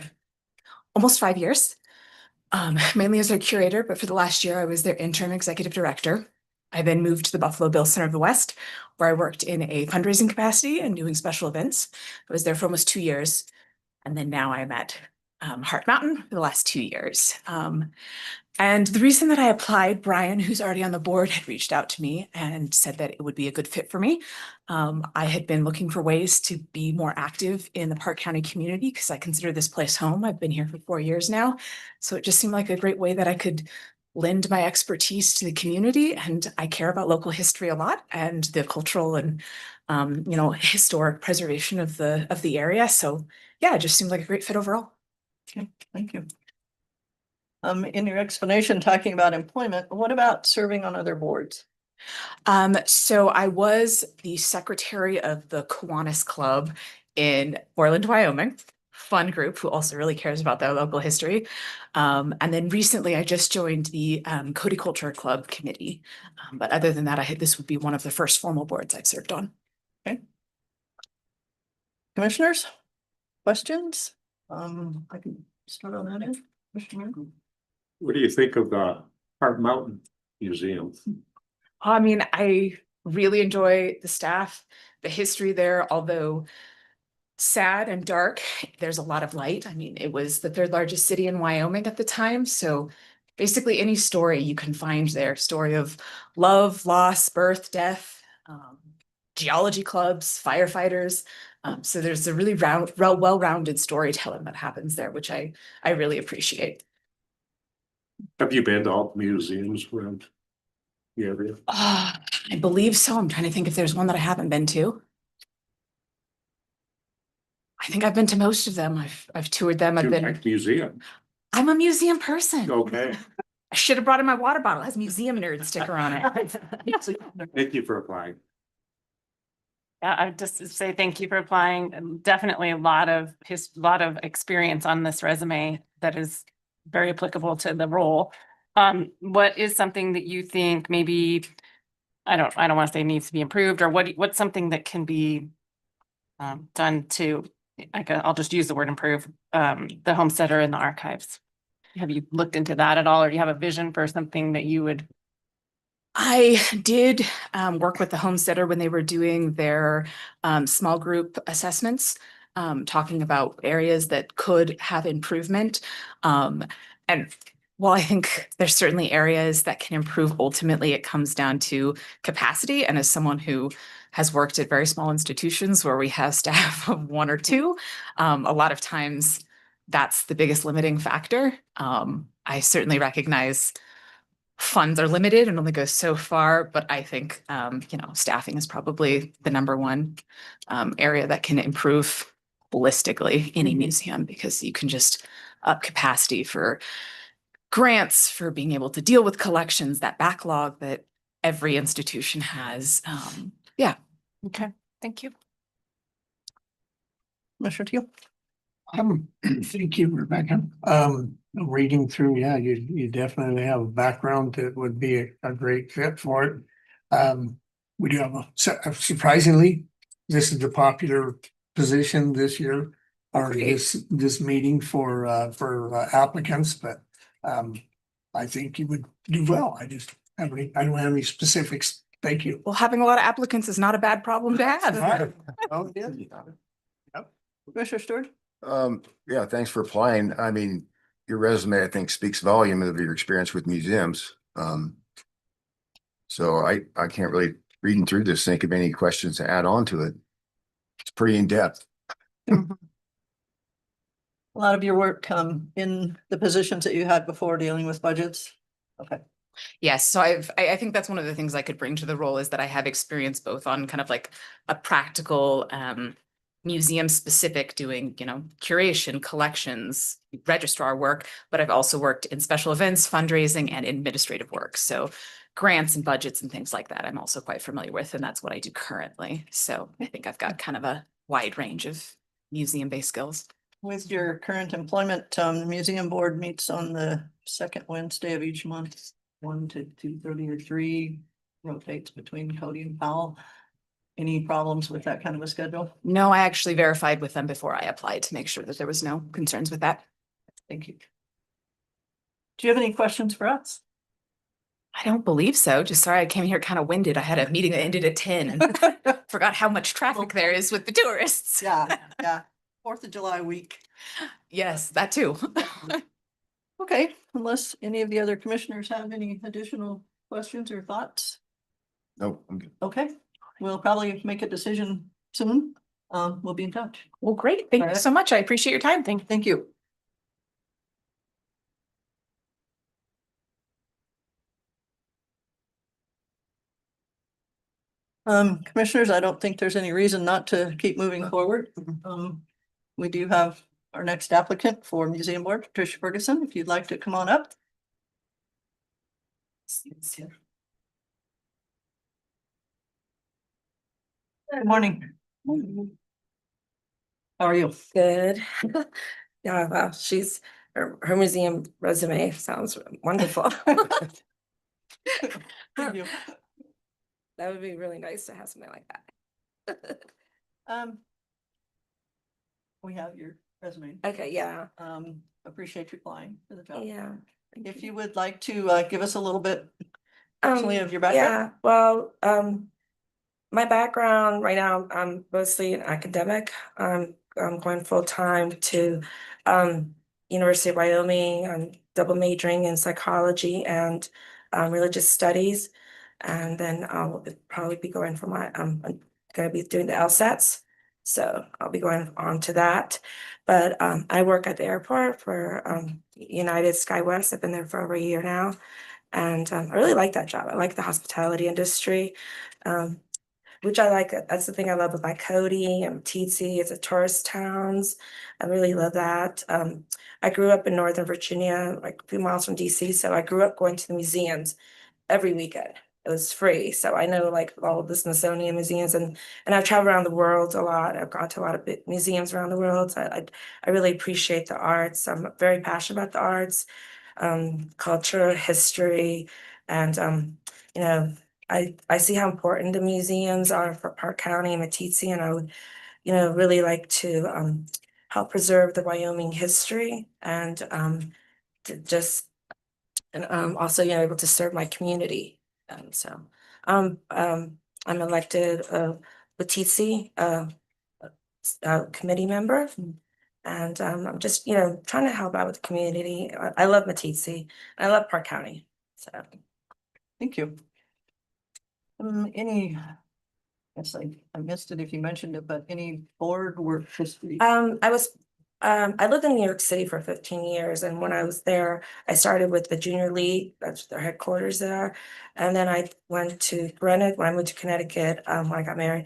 almost 5 years. Mainly as their curator, but for the last year, I was their interim executive director. I then moved to the Buffalo Bill Center of the West, where I worked in a fundraising capacity and doing special events. I was there for almost 2 years. And then now I'm at Heart Mountain for the last 2 years. And the reason that I applied, Brian, who's already on the board, had reached out to me and said that it would be a good fit for me. I had been looking for ways to be more active in the Park County community because I consider this place home. I've been here for 4 years now. So it just seemed like a great way that I could lend my expertise to the community. And I care about local history a lot and the cultural and, historic preservation of the area. So yeah, it just seemed like a great fit overall. Okay, thank you. In your explanation, talking about employment, what about serving on other boards? So I was the secretary of the Kiwanis Club in Orland, Wyoming. Fun group who also really cares about their local history. And then recently I just joined the Codiculture Club committee. But other than that, this would be one of the first formal boards I've served on. Commissioners, questions? I can start on that end. Commissioner Murphy? What do you think of the Heart Mountain Museum? I mean, I really enjoy the staff, the history there, although sad and dark, there's a lot of light. I mean, it was the third largest city in Wyoming at the time. So basically any story you can find there, story of love, loss, birth, death, geology clubs, firefighters. So there's a really well-rounded storytelling that happens there, which I really appreciate. Have you been to all the museums around the area? I believe so. I'm trying to think if there's one that I haven't been to. I think I've been to most of them. I've toured them. You like museum? I'm a museum person. Okay, I should have brought in my water bottle. It has museum nerd sticker on it. thank you for applying. Yeah, I just say thank you for applying. Definitely a lot of experience on this resume that is very applicable to the role. What is something that you think maybe, I don't want to say needs to be improved, or what's something that can be done to, I'll just use the word improve, the homesteader and the archives? Have you looked into that at all, or do you have a vision for something that you would? I did work with the homesteader when they were doing their small group assessments, talking about areas that could have improvement. And while I think there's certainly areas that can improve, ultimately it comes down to capacity. And as someone who has worked at very small institutions where we have staff of one or two, a lot of times that's the biggest limiting factor. I certainly recognize funds are limited and only go so far, but I think, staffing is probably the number one area that can improve holistically any museum, because you can just up capacity for grants, for being able to deal with collections, that backlog that every institution has. Okay, thank you. Commissioner Teal? Thank you, Rebecca. Reading through, yeah, you definitely have a background that would be a great fit for it. We do have surprisingly, this is the popular position this year, or this meeting for applicants, but I think you would do well. I don't have any specifics. Thank you. Well, having a lot of applicants is not a bad problem to have. Oh, yeah. Commissioner Stewart? Yeah, thanks for applying. I mean, your resume, I think, speaks volume of your experience with museums. So I can't really, reading through this, think of any questions to add on to it. It's pretty in-depth. A lot of your work in the positions that you had before dealing with budgets. Okay. Yes, so I think that's one of the things I could bring to the role, is that I have experience both on kind of like a practical museum specific, doing, curation, collections, registrar work, but I've also worked in special events, fundraising, and administrative work. So grants and budgets and things like that, I'm also quite familiar with, and that's what I do currently. So I think I've got kind of a wide range of museum-based skills. With your current employment, the museum board meets on the second Wednesday of each month, 1 to 2:30 or 3, rotates between Cody and Powell. Any problems with that kind of a schedule? No, I actually verified with them before I applied to make sure that there was no concerns with that. Thank you. Do you have any questions for us? I don't believe so. Just sorry, I came here kind of winded. I had a meeting that ended at 10 and forgot how much traffic there is with the tourists. Yeah. 4th of July week. Yes, that too. Okay, unless any of the other commissioners have any additional questions or thoughts. No, I'm good. Okay, we'll probably make a decision soon. We'll be in touch. Well, great. Thank you so much. I appreciate your time. Thank you. Commissioners, I don't think there's any reason not to keep moving forward. We do have our next applicant for museum board, Tricia Ferguson, if you'd like to come on up. Good morning. How are you? Good. Yeah, wow, her museum resume sounds wonderful. Thank you. That would be really nice to have something like that. Um. We have your resume. Okay, yeah, Appreciate you applying for the job. yeah. If you would like to give us a little bit personally of your background. Yeah, well, my background right now, I'm mostly an academic. I'm going full-time to University of Wyoming. I'm double majoring in psychology and religious studies. And then I'll probably be going for I'm gonna be doing the LSATs. So I'll be going on to that. But I work at the airport for United SkyWest. I've been there for over a year now. And I really like that job. I like the hospitality industry. Um, which I like. That's the thing I love about Cody and Teetsy. It's a tourist towns. I really love that. I grew up in Northern Virginia, like a few miles from DC. So I grew up going to the museums every weekend. It was free. So I know like all of the Smithsonian museums and I've traveled around the world a lot. I've gone to a lot of museums around the world. So I really appreciate the arts. I'm very passionate about the arts, culture, history, and you know, I see how important the museums are for Park County and Meeteetse, and I would, really like to help preserve the Wyoming history and to just and also, able to serve my community. So I'm elected Meeteetse committee member. And I'm just, trying to help out with the community. I love Meeteetse. I love Park County. So Thank you. Yes, I missed it if you mentioned it, but any board work history? I lived in New York City for 15 years, and when I was there, I started with the Junior League, that's their headquarters there. And then I went to Greenwich. When I moved to Connecticut, when I got married,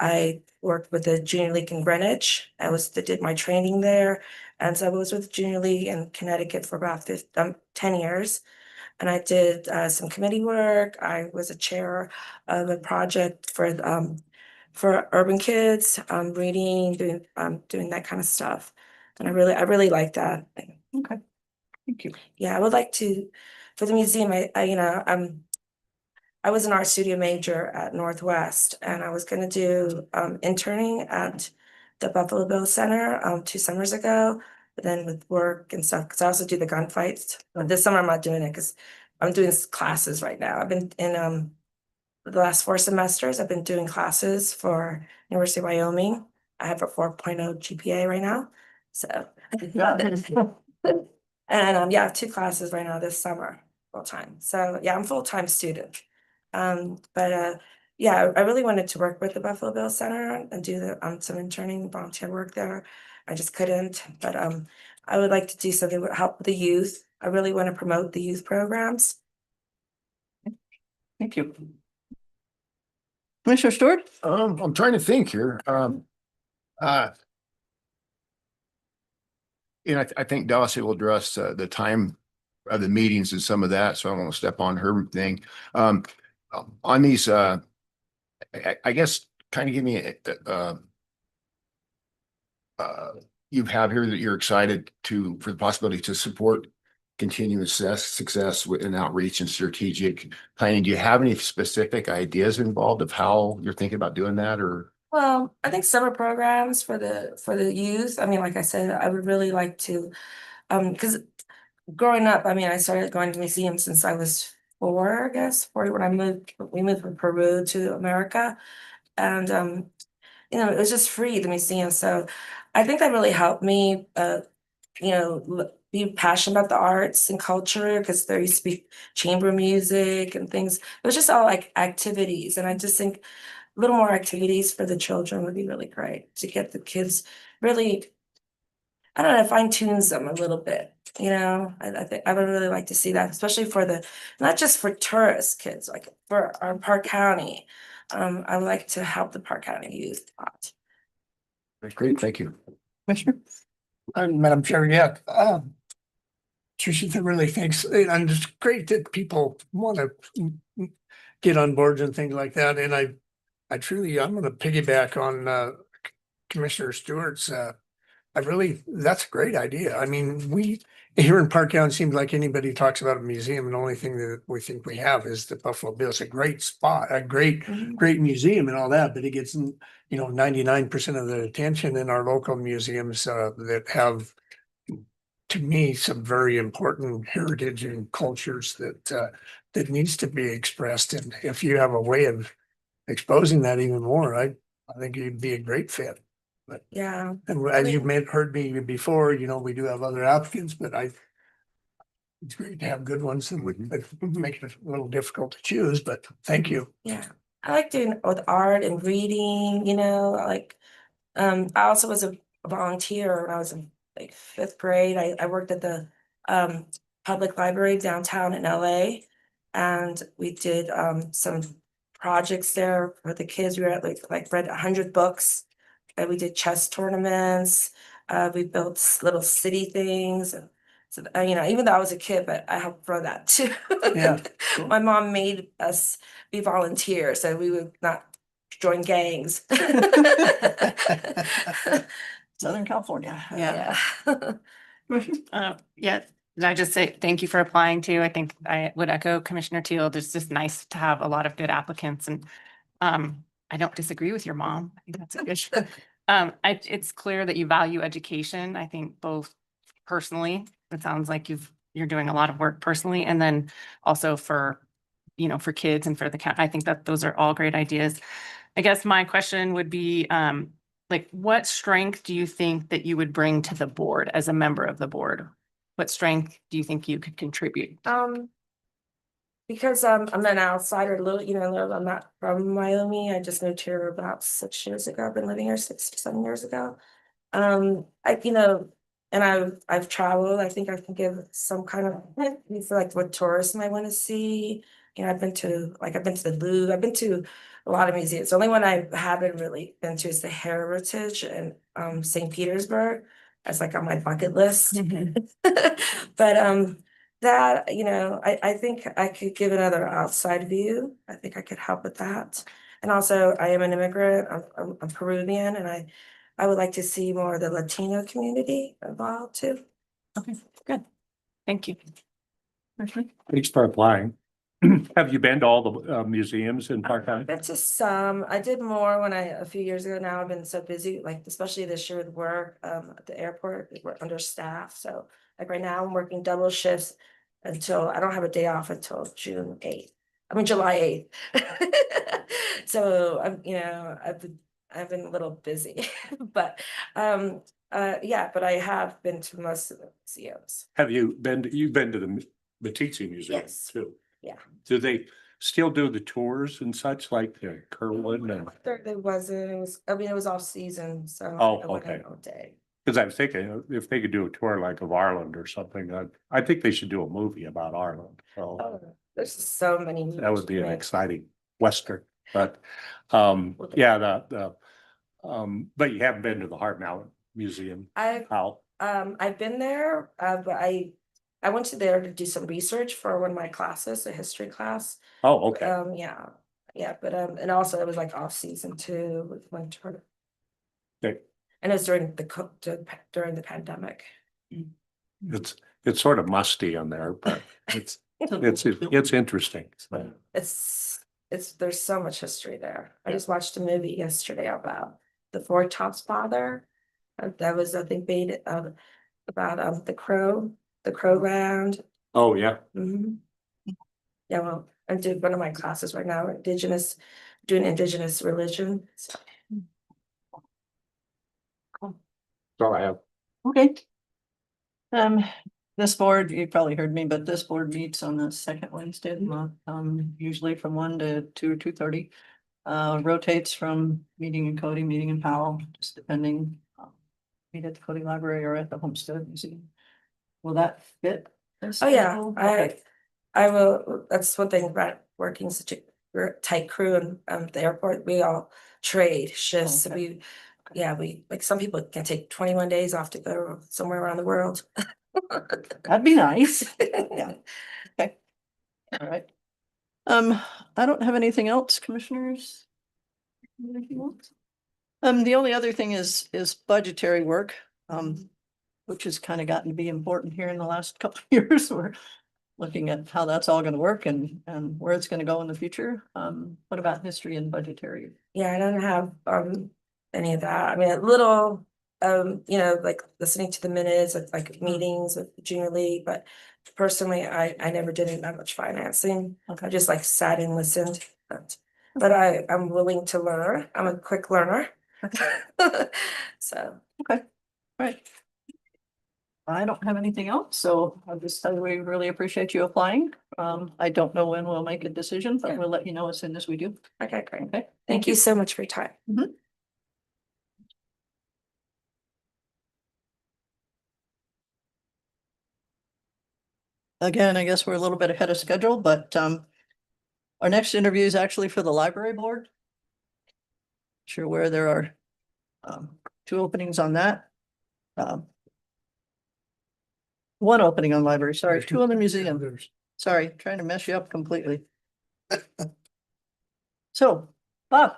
I worked with the Junior League in Greenwich. Did my training there. And so I was with Junior League in Connecticut for about 10 years. And I did some committee work. I was a chair of a project for urban kids, reading, doing that kind of stuff. And I really like that. Okay, thank you. Yeah, I would like to, for the museum, I was an art studio major at Northwest, and I was gonna do interning at the Buffalo Bill Center 2 summers ago. But then with work and stuff, because I also do the gunfights. But this summer I'm not doing it because I'm doing classes right now. I've been in the last 4 semesters, I've been doing classes for University of Wyoming. I have a 4.0 GPA right now. So and yeah, I have 2 classes right now this summer, full time. So yeah, I'm a full-time student. But yeah, I really wanted to work with the Buffalo Bill Center and do some interning volunteer work there. I just couldn't, but I would like to do something to help the youth. I really want to promote the youth programs. Thank you. Commissioner Stewart? I'm trying to think here. I think Darcy will address the time of the meetings and some of that, so I won't step on her thing. On these, I guess, kind of give me you have here that you're excited for the possibility to support continuous success in outreach and strategic planning. Do you have any specific ideas involved of how you're thinking about doing that, or? Well, I think summer programs for the youth. I mean, like I said, I would really like to, because growing up, I mean, I started going to museums since I was 4, I guess, 4 when we moved from Peru to America. And it was just free, the museum. So I think that really helped me be passionate about the arts and culture, because there used to be chamber music and things. It was just all like activities. And I just think a little more activities for the children would be really great to get the kids really, I don't know, fine tunes them a little bit. I think I would really like to see that, especially for not just for tourist kids, like for our Park County. I would like to help the Park County youth a lot. Great, thank you. Commissioner? Madam Chair, yeah. Tricia really thinks, and it's great that people want to get on boards and things like that. And I'm going to piggyback on Commissioner Stewart's, that's a great idea. I mean, here in Park County, it seems like anybody talks about a museum and the only thing that we think we have is the Buffalo Bill. It's a great spot, a great museum and all that, but it gets, 99% of the attention in our local museums, that have, to me, some very important heritage and cultures that needs to be expressed. And if you have a way of exposing that even more, I think you'd be a great fit. Yeah, And as you've heard me before, we do have other applicants, but it's great to have good ones and it makes it a little difficult to choose, but thank you. yeah. I like doing with art and reading, I also was a volunteer when I was in like 5th grade. I worked at the public library downtown in LA. And we did some projects there for the kids. We were at like read 100 books. And we did chess tournaments. We built little city things. And so, even though I was a kid, but I helped run that too. Yeah. My mom made us be volunteers, so we would not join gangs. Southern California. Yeah. Yeah. Yeah, and I just say thank you for applying too. I think I would echo Commissioner Teal. It's just nice to have a lot of good applicants and I don't disagree with your mom. I think that's a good. It's clear that you value education. I think both personally, it sounds like you're doing a lot of work personally, and then also for kids and for the I think that those are all great ideas. I guess my question would be, like, what strength do you think that you would bring to the board as a member of the board? What strength do you think you could contribute? Because I'm an outsider, I'm not from Wyoming. I just moved here about 6 years ago. I've been living here 6 or 7 years ago. I've traveled. I think I can give some kind of for like what tourists might want to see. I've been to the Louvre. I've been to a lot of museums. The only one I haven't really been to is the Heritage in St. Petersburg. That's like on my bucket list. But that, I think I could give another outside view. I think I could help with that. And also, I am an immigrant. I'm Peruvian, and I would like to see more of the Latino community involved too. Okay, good. Thank you. Thanks for applying. Have you been to all the museums in Park County? I've been to some. I did more a few years ago. Now I've been so busy, like especially this year with work at the airport. We're understaffed, so like right now I'm working double shifts until I don't have a day off until July 8th. So I've been a little busy, but but I have been to most of the museums. You've been to the teaching museum Yes. too? Yeah. Do they still do the tours and such like the Kerwin and? There wasn't. It was off season, so Oh, I went okay. all day. Because I'm thinking if they could do a tour like of Ireland or something, I think they should do a movie about Ireland. So Oh, there's so many. that would be an exciting Western, but Okay. yeah, but you haven't been to the Heart Mountain Museum. How? I've been there, but I went to there to do some research for one of my classes, a history class. Oh, okay. But and also it was like off season too with winter. Okay. And it was during the pandemic. It's sort of musty on there, but it's interesting. So. There's so much history there. I just watched a movie yesterday about the Four Tops father. That was, I think, made about the Crow Land. Oh, yeah. Mm-hmm. Yeah, well, I did one of my classes right now, doing indigenous religion. So. Cool. That's all I have. Okay. This board, you probably heard me, but this board meets on the second Wednesday of the month, usually from 1 to 2 or 2:30. Rotates from meeting in Cody, meeting in Powell, just depending. Meet at the Cody Library or at the Homestead Museum. Will that fit? Oh yeah, Okay. I will. That's one thing about working such a tight crew and the airport. We all trade shifts. Okay. We like some people can take 21 days off to go somewhere around the world. That'd be nice. Yeah. Okay. All right. I don't have anything else, commissioners. Anything else? The only other thing is budgetary work, which has kind of gotten to be important here in the last couple of years. We're looking at how that's all gonna work and where it's gonna go in the future. What about history and budgetary? Yeah, I don't have any of that. I mean, a little, you know, like listening to the minutes of like meetings with the junior league, but personally, I never did that much financing. I just like sat and listened. But I'm willing to learn. I'm a quick learner. So. Okay, right. I don't have anything else, so I'll just tell you, we really appreciate you applying. I don't know when we'll make a decision, but we'll let you know as soon as we do. Okay, great. Okay, Thank you so much for your time. Again, I guess we're a little bit ahead of schedule, but our next interview is actually for the library board. Sure where there are 2 openings on that. One opening on library, sorry, 2 on the museum. Sorry, trying to mess you up completely. So, Bob.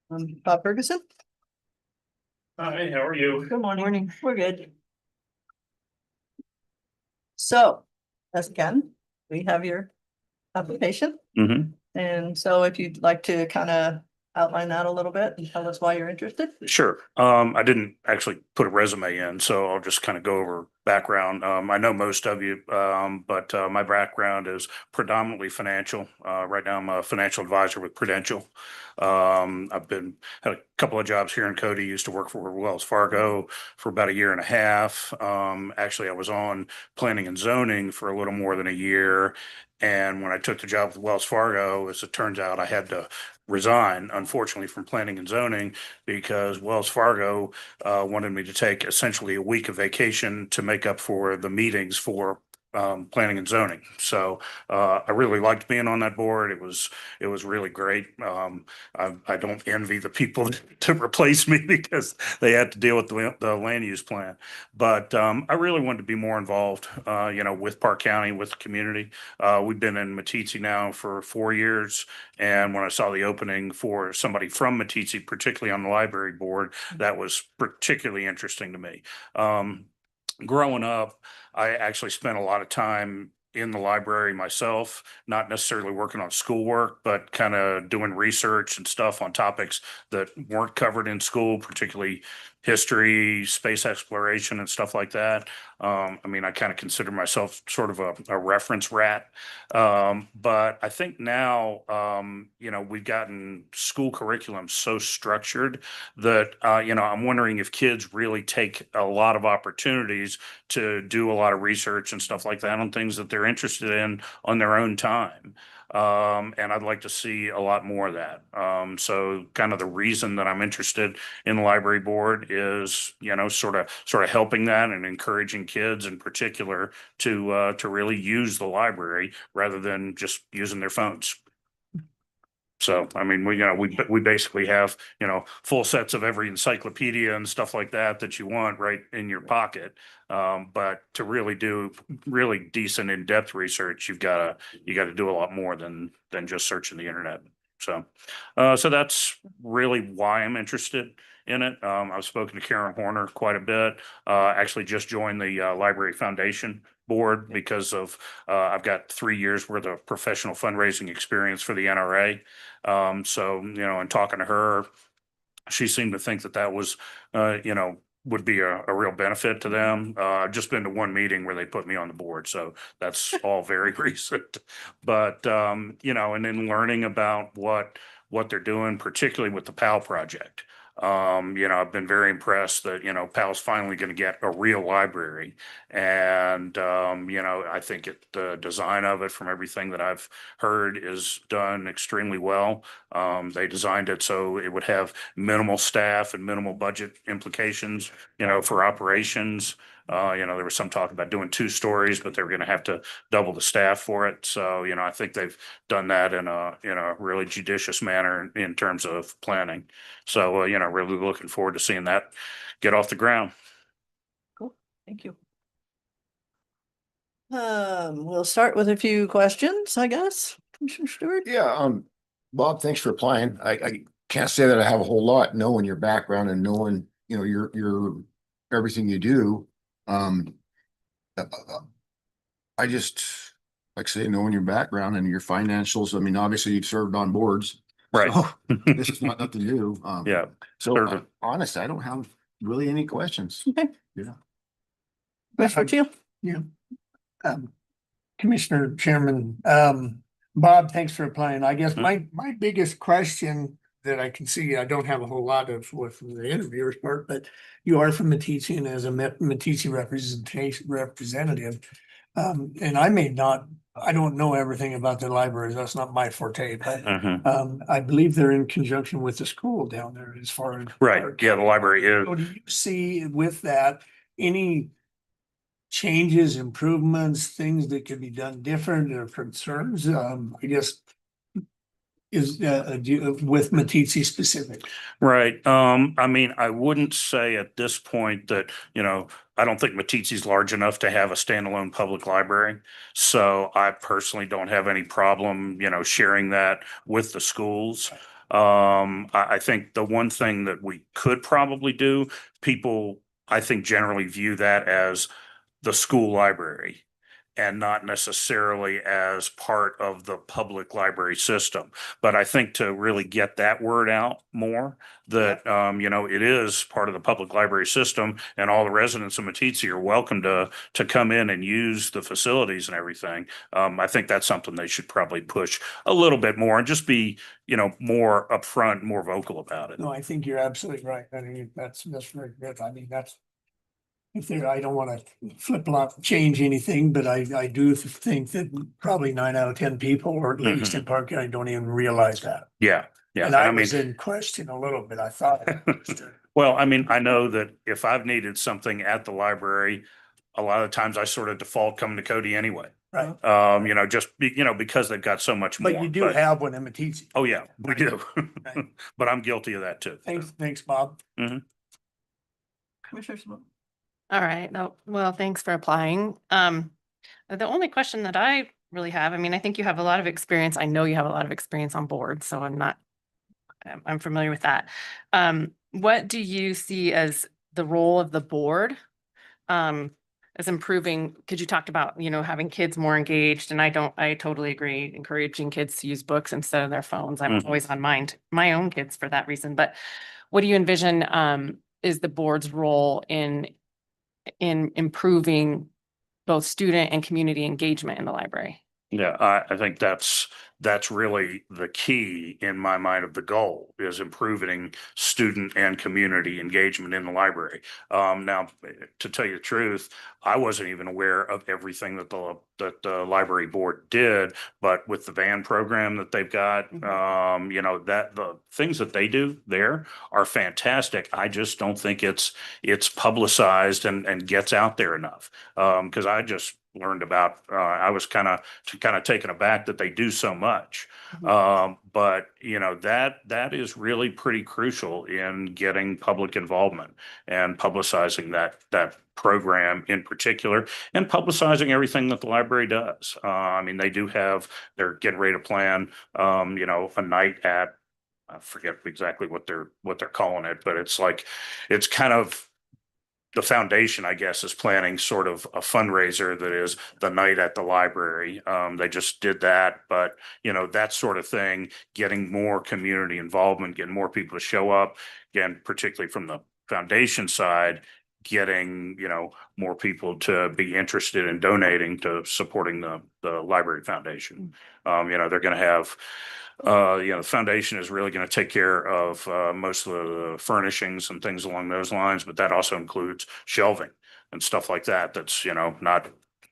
Bob Ferguson, Hi, how are you? good morning. We're good. So, as again, we have your application. And so if you'd like to kind of outline that a little bit and tell us why you're interested. Sure. I didn't actually put a resume in, so I'll just kind of go over background. I know most of you, but my background is predominantly financial. Right now, I'm a financial advisor with Prudential. I've had a couple of jobs here in Cody. Used to work for Wells Fargo for about 1.5 years. Actually, I was on planning and zoning for a little more than a year. And when I took the job with Wells Fargo, as it turns out, I had to resign, unfortunately, from planning and zoning because Wells Fargo wanted me to take essentially a week of vacation to make up for the meetings for planning and zoning. So I really liked being on that board. It was really great. I don't envy the people to replace me because they had to deal with the land use plan. But I really wanted to be more involved, with Park County, with the community. We've been in Meeting now for 4 years. And when I saw the opening for somebody from Meeting, particularly on the library board, that was particularly interesting to me. Growing up, I actually spent a lot of time in the library myself, not necessarily working on schoolwork, but kind of doing research and stuff on topics that weren't covered in school, particularly history, space exploration, and stuff like that. I mean, I kind of consider myself sort of a reference rat. But I think now, we've gotten school curriculum so structured that, I'm wondering if kids really take a lot of opportunities to do a lot of research and stuff like that on things that they're interested in on their own time. And I'd like to see a lot more of that. So kind of the reason that I'm interested in the library board is, sort of helping that and encouraging kids in particular to really use the library rather than just using their phones. So, I mean, we basically have, full sets of every encyclopedia and stuff like that you want right in your pocket. But to really do really decent in-depth research, you got to do a lot more than just searching the internet. So, so that's really why I'm interested in it. I've spoken to Karen Horner quite a bit. Actually just joined the Library Foundation board because of I've got 3 years worth of professional fundraising experience for the NRA. So, and talking to her, she seemed to think that was, would be a real benefit to them. I've just been to one meeting where they put me on the board, so that's all very recent. But, and then learning about what they're doing, particularly with the PAL project. I've been very impressed that, PAL's finally going to get a real library. And, I think the design of it from everything that I've heard is done extremely well. They designed it so it would have minimal staff and minimal budget implications, for operations. There was some talk about doing 2 stories, but they were going to have to double the staff for it. So, I think they've done that in a really judicious manner in terms of planning. So, really looking forward to seeing that get off the ground. Cool, thank you. We'll start with a few questions, I guess. Commissioner Stewart? Yeah, Bob, thanks for applying. I can't say that I have a whole lot, knowing your background and knowing, you know, your everything you do. Um, uh, uh, I just, like I say, knowing your background and your financials, I mean, obviously you've served on boards. Right. So this is not nothing new. Yeah. So certainly. honest, I don't have really any questions. Okay. Yeah. Commissioner Teal? Yeah. Commissioner Chairman, Bob, thanks for applying. I guess my biggest question that I can see, I don't have a whole lot of with the interviewer's part, but you are from Meeting and as a Meeting representative. And I don't know everything about the libraries. That's not my forte, but I believe they're in conjunction with the school down there as far as. Right. Yeah, the library is. So do you see with that any changes, improvements, things that could be done different or concerns? I guess is with Matisse specific. Right. I mean, I wouldn't say at this point that, I don't think Matizzi's large enough to have a standalone public library. So I personally don't have any problem, sharing that with the schools. I think the one thing that we could probably do, people, I think generally view that as the school library and not necessarily as part of the public library system. But I think to really get that word out more, that, it is part of the public library system and all the residents of Meeting are welcome to come in and use the facilities and everything. I think that's something they should probably push a little bit more and just be, more upfront, more vocal about it. No, I think you're absolutely right. I mean, that's very good. I mean, that's. If there, I don't want to flip-flop change anything, but I do think that probably 9 out of 10 people, or at least in Park County, don't even realize that. Yeah. Yeah. And I was in question a little bit. I thought. Well, I mean, I know that if I've needed something at the library, a lot of times I sort of default coming to Cody anyway. Right. Because they've got so much more. But you do have one in Matisse. Oh, yeah, we do. Right. But I'm guilty of that too. Thanks, Bob. Commissioner Simone? All right. No, well, thanks for applying. The only question that I really have, I mean, I think you have a lot of experience. I know you have a lot of experience on board, so I'm familiar with that. What do you see as the role of the board? As improving, because you talked about, having kids more engaged, and I totally agree, encouraging kids to use books instead of their phones. I'm always on my own kids for that reason. But what do you envision is the board's role in improving both student and community engagement in the library? Yeah, I think that's really the key in my mind of the goal, is improving student and community engagement in the library. Now, to tell you the truth, I wasn't even aware of everything that the library board did, but with the van program that they've got, that the things that they do there are fantastic. I just don't think it's publicized and gets out there enough. Because I just learned about, I was kind of taken aback that they do so much. But that is really pretty crucial in getting public involvement and publicizing that program in particular, and publicizing everything that the library does. I mean, they're getting ready to plan, a night at, I forget exactly what they're calling it, but it's kind of, the foundation, I guess, is planning sort of a fundraiser that is the night at the library. They just did that, but that sort of thing, getting more community involvement, getting more people to show up, again, particularly from the foundation side, getting, more people to be interested in donating to supporting the library foundation. They're going to have, the foundation is really going to take care of most of the furnishings and things along those lines, but that also includes shelving and stuff like that. That's,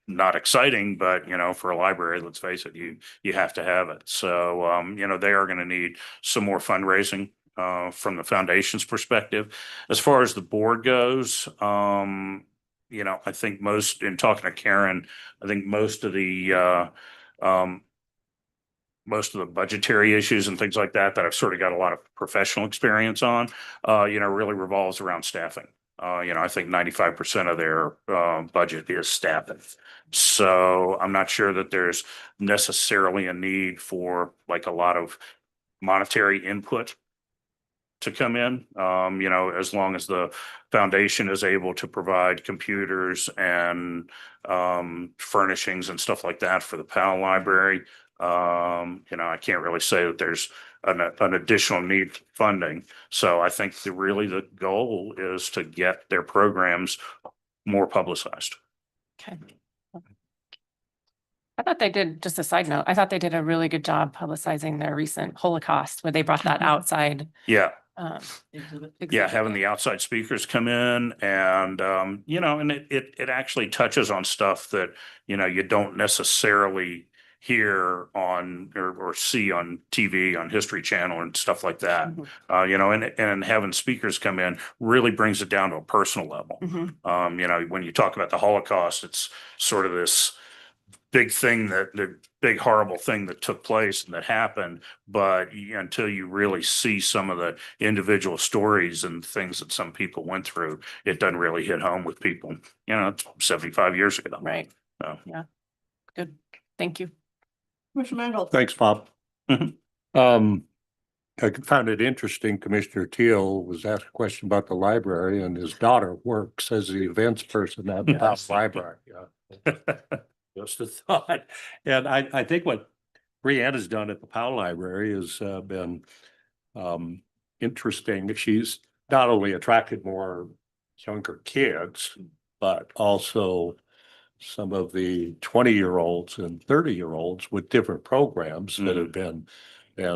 not exciting, but for a library, let's face it, you have to have it. So, they are going to need some more fundraising from the foundation's perspective. As far as the board goes, I think in talking to Karen, I think most of the budgetary issues and things like that I've sort of got a lot of professional experience on, really revolves around staffing. I think 95% of their budget is staffing. So I'm not sure that there's necessarily a need for like a lot of monetary input to come in, as long as the foundation is able to provide computers and furnishings and stuff like that for the Powell Library. I can't really say that there's an additional need for funding. So I think really the goal is to get their programs more publicized. Okay. I thought they did, just a side note, I thought they did a really good job publicizing their recent Holocaust where they brought that outside. Yeah. Exhibit. Yeah, having the outside speakers come in and, and it actually touches on stuff that, you don't necessarily hear on or see on TV, on History Channel and stuff like that. And having speakers come in really brings it down to a personal level. When you talk about the Holocaust, it's sort of this big thing the big horrible thing that took place and that happened, but until you really see some of the individual stories and things that some people went through, it doesn't really hit home with people. It's 75 years ago. Right. So. Yeah. Good. Thank you. Commissioner Mangold. Thanks, Bob. I found it interesting. Commissioner Teal was asked a question about the library, and his daughter works as the events person at the House Library. Yeah. Just a thought. And I think what Brianne has done at the Powell Library has been interesting. She's not only attracted more younger kids, but also some of the 20-year-olds and 30-year-olds with different programs that have been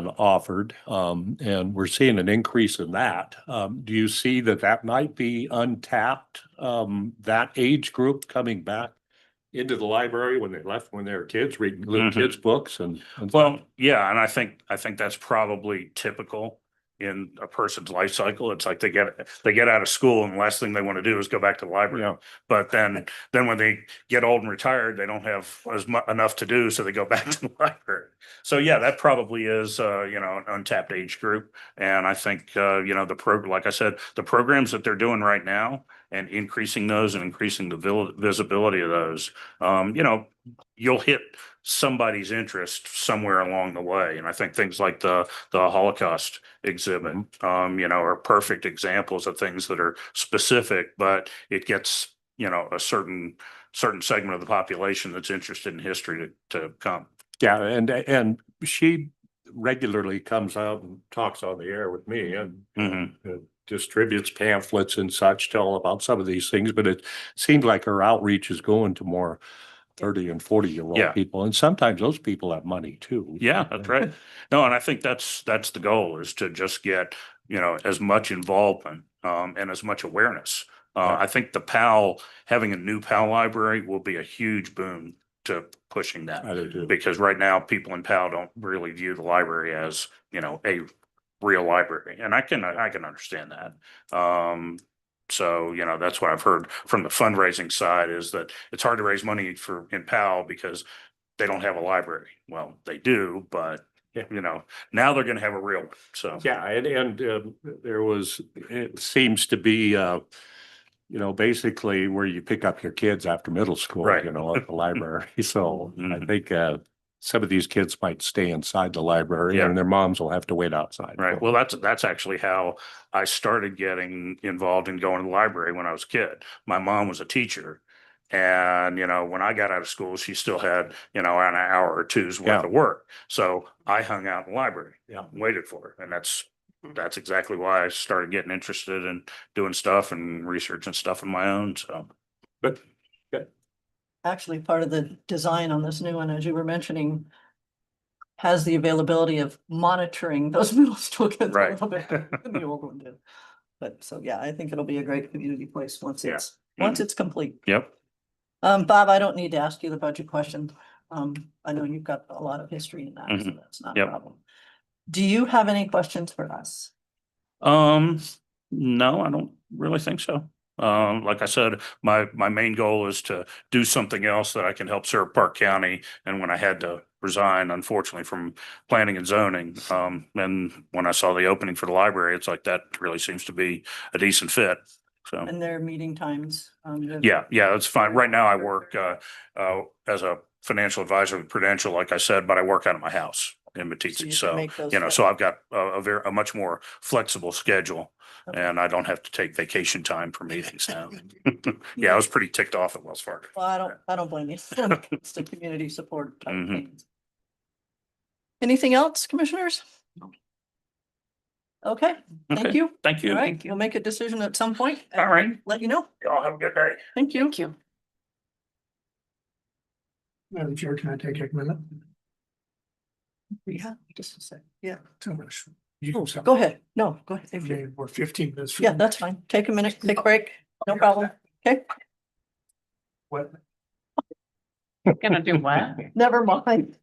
offered. And we're seeing an increase in that. Do you see that might be untapped, that age group coming back into the library when they were kids, reading little kids' books and Well, yeah, and I think that's probably typical in a person's life cycle. It's like they get out of school and the last thing they want to do is go back to the library. Yeah. But then when they get old and retired, they don't have enough to do, so they go back to the library. So yeah, that probably is an untapped age group. And I think like I said, the programs that they're doing right now and increasing those and increasing the visibility of those, you'll hit somebody's interest somewhere along the way. And I think things like the Holocaust exhibit, are perfect examples of things that are specific, but it gets, a certain segment of the population that's interested in history to come. Yeah, and she regularly comes out and talks on the air with me and distributes pamphlets and such, tell about some of these things, but it seems like her outreach is going to more 30 and 40-year-old people. And sometimes those people have money too. Yeah, that's right. No, and I think that's the goal, is to just get, as much involvement and as much awareness. I think having a new PAL library will be a huge boon to pushing that. I do. Because right now people in PAL don't really view the library as, a real library. And I can understand that. So, that's what I've heard from the fundraising side, is that it's hard to raise money in PAL because they don't have a library. Well, they do, but now they're going to have a real one. So Yeah, and it seems to be basically where you pick up your kids after middle school, Right. at the library. So I Mhm. think some of these kids might stay inside the library Yeah. and their moms will have to wait outside. Right. Well, that's actually how I started getting involved in going to the library when I was a kid. My mom was a teacher. And, when I got out of school, she still had, an hour or two's worth of work. So I hung out in the library, waited for her. And that's exactly why I started getting interested in doing stuff and researching stuff on my own. So, But Actually, part of the design on this new one, as you were mentioning, has the availability of monitoring those middle school kids a Right. little bit than the old one did. But so, yeah, I think it'll be a great community place once Yeah. it's complete. yep. Bob, I don't need to ask you the budget question. I know you've got a lot of history in that, so Mhm. that's not a Yep. problem. Do you have any questions for us? No, I don't really think so. Like I said, my main goal is to do something else that I can help serve Park County. And when I had to resign, unfortunately, from planning and zoning, and when I saw the opening for the library, it's like that really seems to be a decent fit. So, And their meeting times? yeah, that's fine. Right now I work, as a financial advisor with Prudential, like I said, but I work out of my house. in So Meeting. you can So, make those so flex- I've got a much more flexible schedule Okay. and I don't have to take vacation time for meetings now. Yeah, I was pretty ticked off at Wells Fargo. Well, I don't blame you. When it comes to community support type Mhm. things. Anything else, commissioners? Okay, thank Okay, you. thank you. All right, Thank you. we'll make a decision at some point. All right. and Let you know. Y'all have a good day. Thank you. Thank you. Madam Chair, can I take a minute? Yeah, just a sec. Yeah, Too much. You Oh, can go ahead. No, go ahead. If you- Okay, we're 15 minutes. Yeah, that's fine. Take a minute, take a break. No problem. Okay, What? Gonna do what? never mind.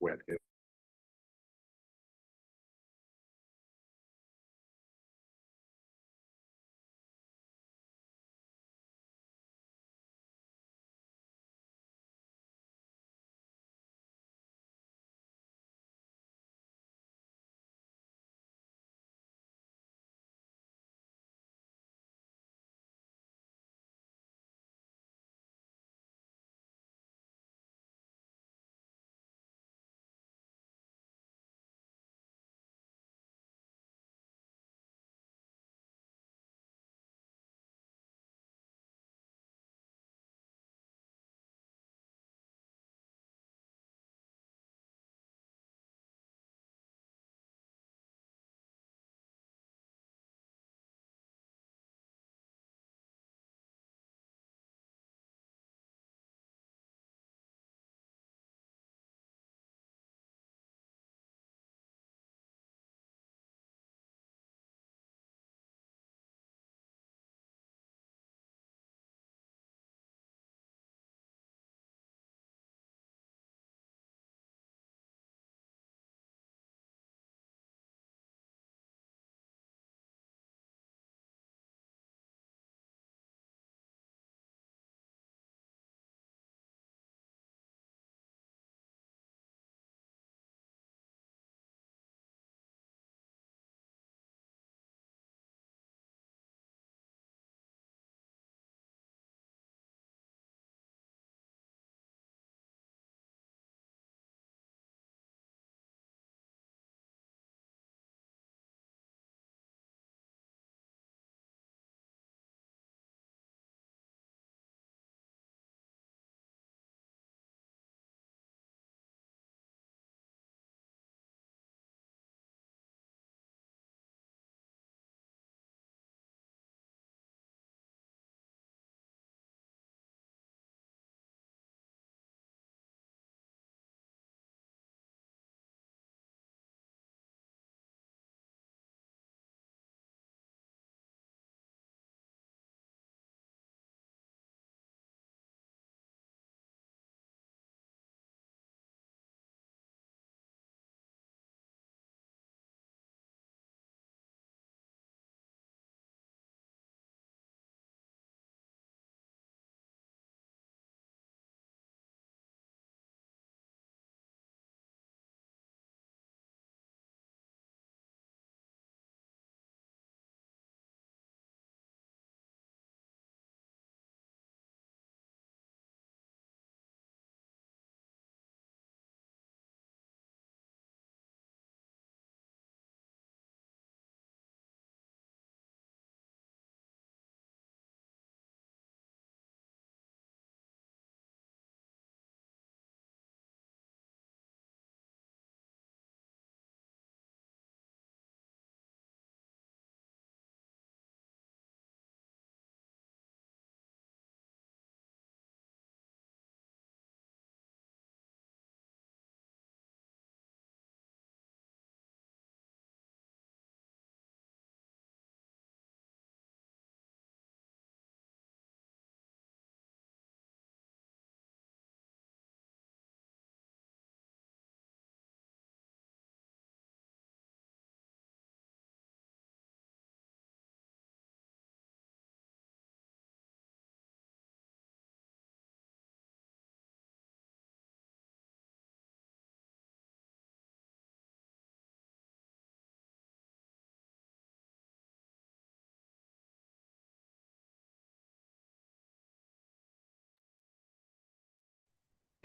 Wet.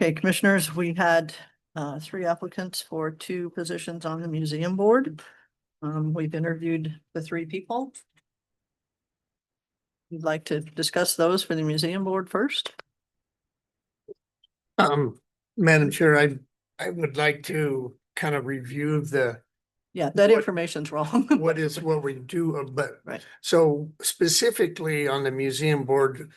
Okay, commissioners, we had 3 applicants for 2 positions on the museum board. We've interviewed the 3 people. You'd like to discuss those for the museum board first? Madam Chair, I would like to kind of review Yeah, that What- information's wrong. what we do, but Right. so specifically on the museum board,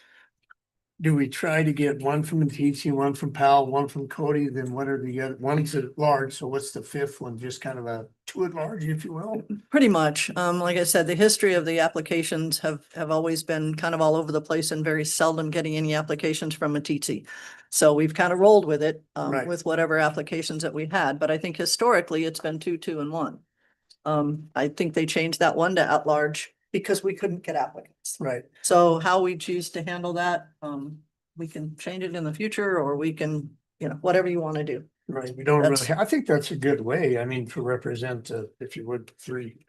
do we try to get one from the teaching, one from Powell, one from Cody, then what are the other, one's at large, so what's the 5th one? Just kind of a 2 at large, if you will? Pretty much. Like I said, the history of the applications have always been kind of all over the place and very seldom getting any applications from Matisse. So we've kind of rolled with it, Right. with whatever applications that we had, but I think historically it's been 2, 2 and 1. I think they changed that one to at large because we couldn't get applicants. Right. So how we choose to handle that, we can change it in the future, or we can, whatever you want to do. Right, we don't really, That's- I think that's a good way, I mean, to represent, if you would, 3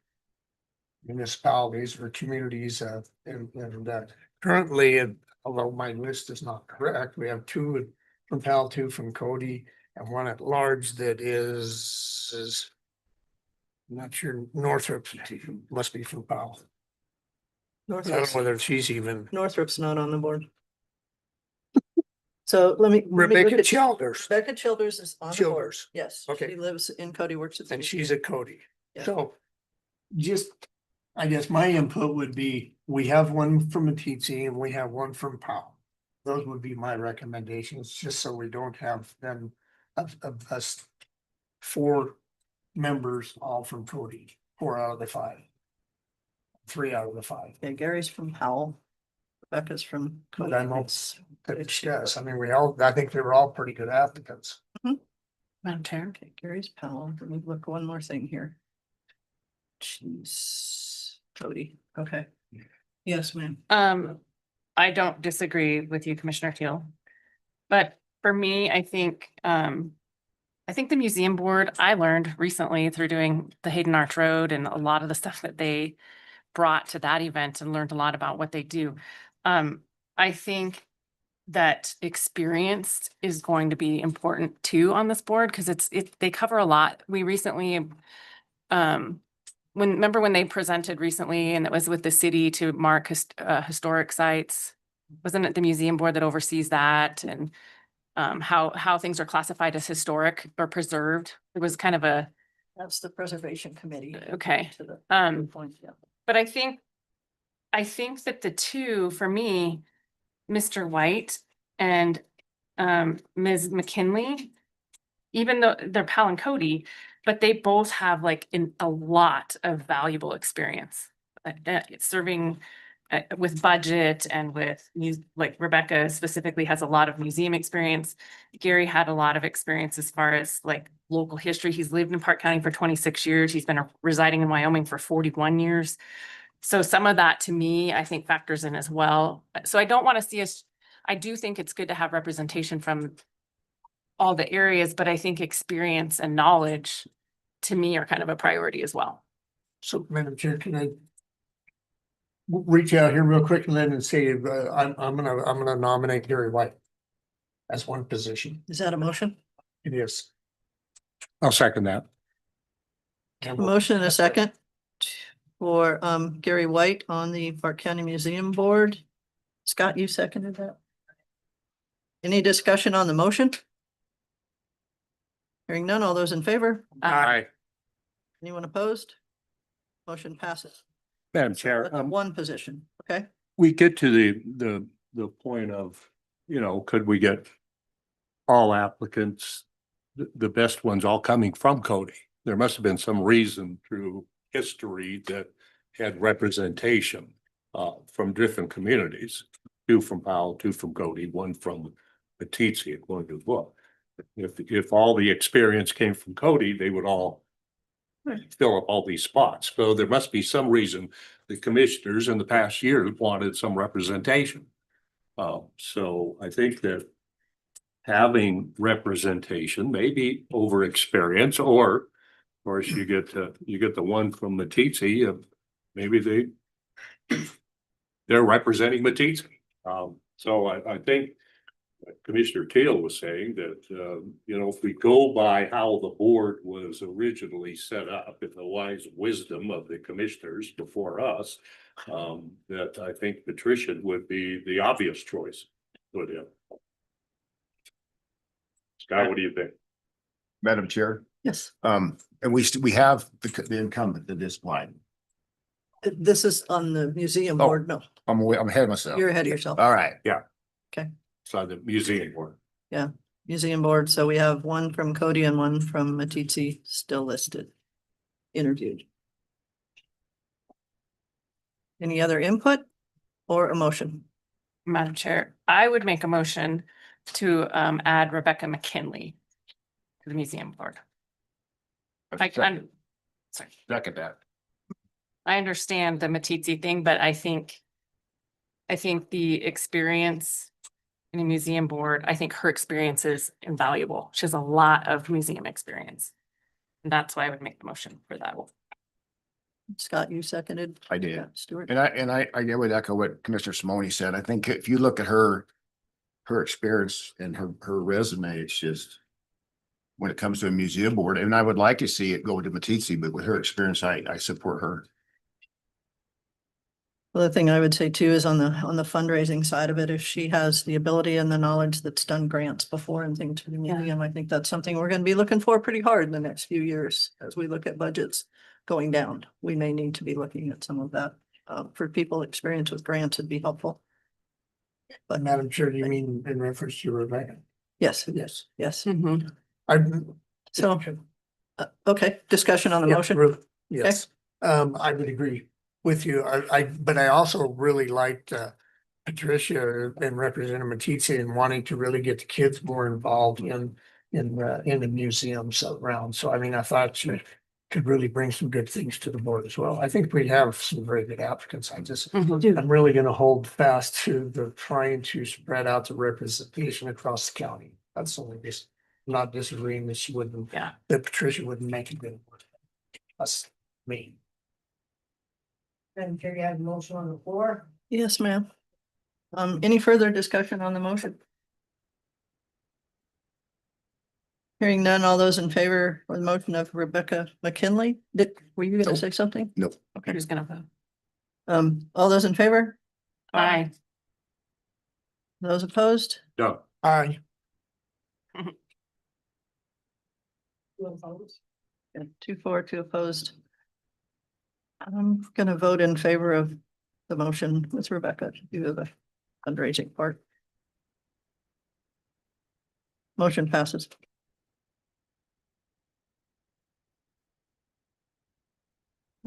municipalities or communities, and currently, although my list is not correct, we have 2 from Powell, 2 from Cody, and 1 at large that is I'm not sure, Northrop must be from Powell. I don't know Northrop's whether she's even, Northrop's not on the board. So let me look Rebecca at- Childers, Rebecca Childers is on the board. Childers, Yes. Okay. She lives in Cody, works at. the and museum. she's at Cody. Yeah. So just, I guess my input would be, we have 1 from Matisse and we have 1 from Powell. Those would be my recommendations, just so we don't have them of us 4 members all from Cody, 4 out of the 5. 3 out of the 5. Yeah, Gary's from Powell. Rebecca's from But Cody. I'm all- It's- Yes, I mean, I think they were all pretty good applicants. Madam Chair. Okay, Gary's Powell. Let me look one more thing here. Jeez, Cody, okay. Yes, ma'am. I don't disagree with you, Commissioner Teal. But for me, I think the museum board, I learned recently through doing the Hayden Arch Road and a lot of the stuff that they brought to that event, and learned a lot about what they do. I think that experience is going to be important too on this board, because they cover a lot. We recently, remember when they presented recently, and it was with the city to mark historic sites? Wasn't it the museum board that oversees that, and how things are classified as historic or preserved? It was kind of a, That's the preservation committee. okay. To the Um, point, yeah. But I think that the 2, for me, Mr. White and Ms. McKinley, even though they're Pal and Cody, but they both have like a lot of valuable experience serving with budget and with like Rebecca specifically has a lot of museum experience. Gary had a lot of experience as far as like local history. He's lived in Park County for 26 years. He's been residing in Wyoming for 41 years. So some of that to me, I think factors in as well. So I don't want to see us, I do think it's good to have representation from all the areas, but I think experience and knowledge to me are kind of a priority as well. So, Madam Chair, can I reach out here real quick and then say, I'm gonna nominate Gary White as 1 position. Is that a motion? It is. I'll second that. A motion and a second for Gary White on the Park County Museum Board. Scott, you seconded that? Any discussion on the motion? Hearing none, all those in favor? Aye. Anyone opposed? Motion passes. Madam So Chair, that's 1 position, okay? we get to the point of, could we get all applicants, the best ones all coming from Cody? There must have been some reason through history that had representation from different communities. 2 from Powell, 2 from Cody, 1 from Matisse, according to the book. If all the experience came from Cody, they would all fill up all these spots. So there must be some reason the commissioners in the past year wanted some representation. So I think that having representation, maybe over experience, or of course you get the 1 from Matisse, maybe they're representing Matisse. So I think Commissioner Taylor was saying that, if we go by how the board was originally set up, in the wise wisdom of the commissioners before us, that I think Patricia would be the obvious choice. Would you? Scott, what do you think? Madam Chair, Yes, and we have the incumbent at this point. this is on the museum Oh. board. No, I'm ahead of myself. you're ahead of yourself. All right. So the museum board. Museum board. So we have one from Cody and one from Matisse still listed. Interviewed. Any other input or a motion? Madam Chair, I would make a motion to add Rebecca McKinley to the museum board. I'm sorry. Second that. I understand the Matisse thing, but I think the experience in a museum board, I think her experience is invaluable. She has a lot of museum experience. And that's why I would make the motion for that. Scott, you seconded? I did. Yeah, Stuart. And I would echo what Commissioner Simone said. I think if you look at her experience and her resume, it's just when it comes to a museum board, and I would like to see it go to Matisse, but with her experience, I support her. Well, the thing I would say too is on the fundraising side of it, if she has the ability and the knowledge that's done grants before and things for the Yeah. museum, I think that's something we're gonna be looking for pretty hard in the next few years as we look at budgets going down. We may need to be looking at some of that. For people experienced with grants, it'd be helpful. But Madam Chair, do you mean in reference to Rebecca? Yes, Yes. yes. Mhm. I. So, okay, discussion on the Yeah, motion. really, yes, I would agree with you. But I also really liked Patricia and Representative Matisse in wanting to really get the kids more involved in the museums around. So I mean, I thought she could really bring some good things to the board as well. I think we have some very good applicants. Mhm. I'm really gonna hold fast to the trying to spread out the representation across the county. That's only this, not disagreeing that she wouldn't, Yeah. that Patricia wouldn't make a good one. That's me. Madam Chair, you have a motion on the floor. Yes, ma'am. Any further discussion on the motion? Hearing none, all those in favor of the motion of Rebecca McKinley, were you No. gonna say something? No. Okay, Who's gonna vote? all those in favor? Aye. Those opposed? No, Aye. You opposed? Yeah, 2 for, 2 opposed. I'm gonna vote in favor of the motion with Rebecca to do the fundraising part. Motion passes.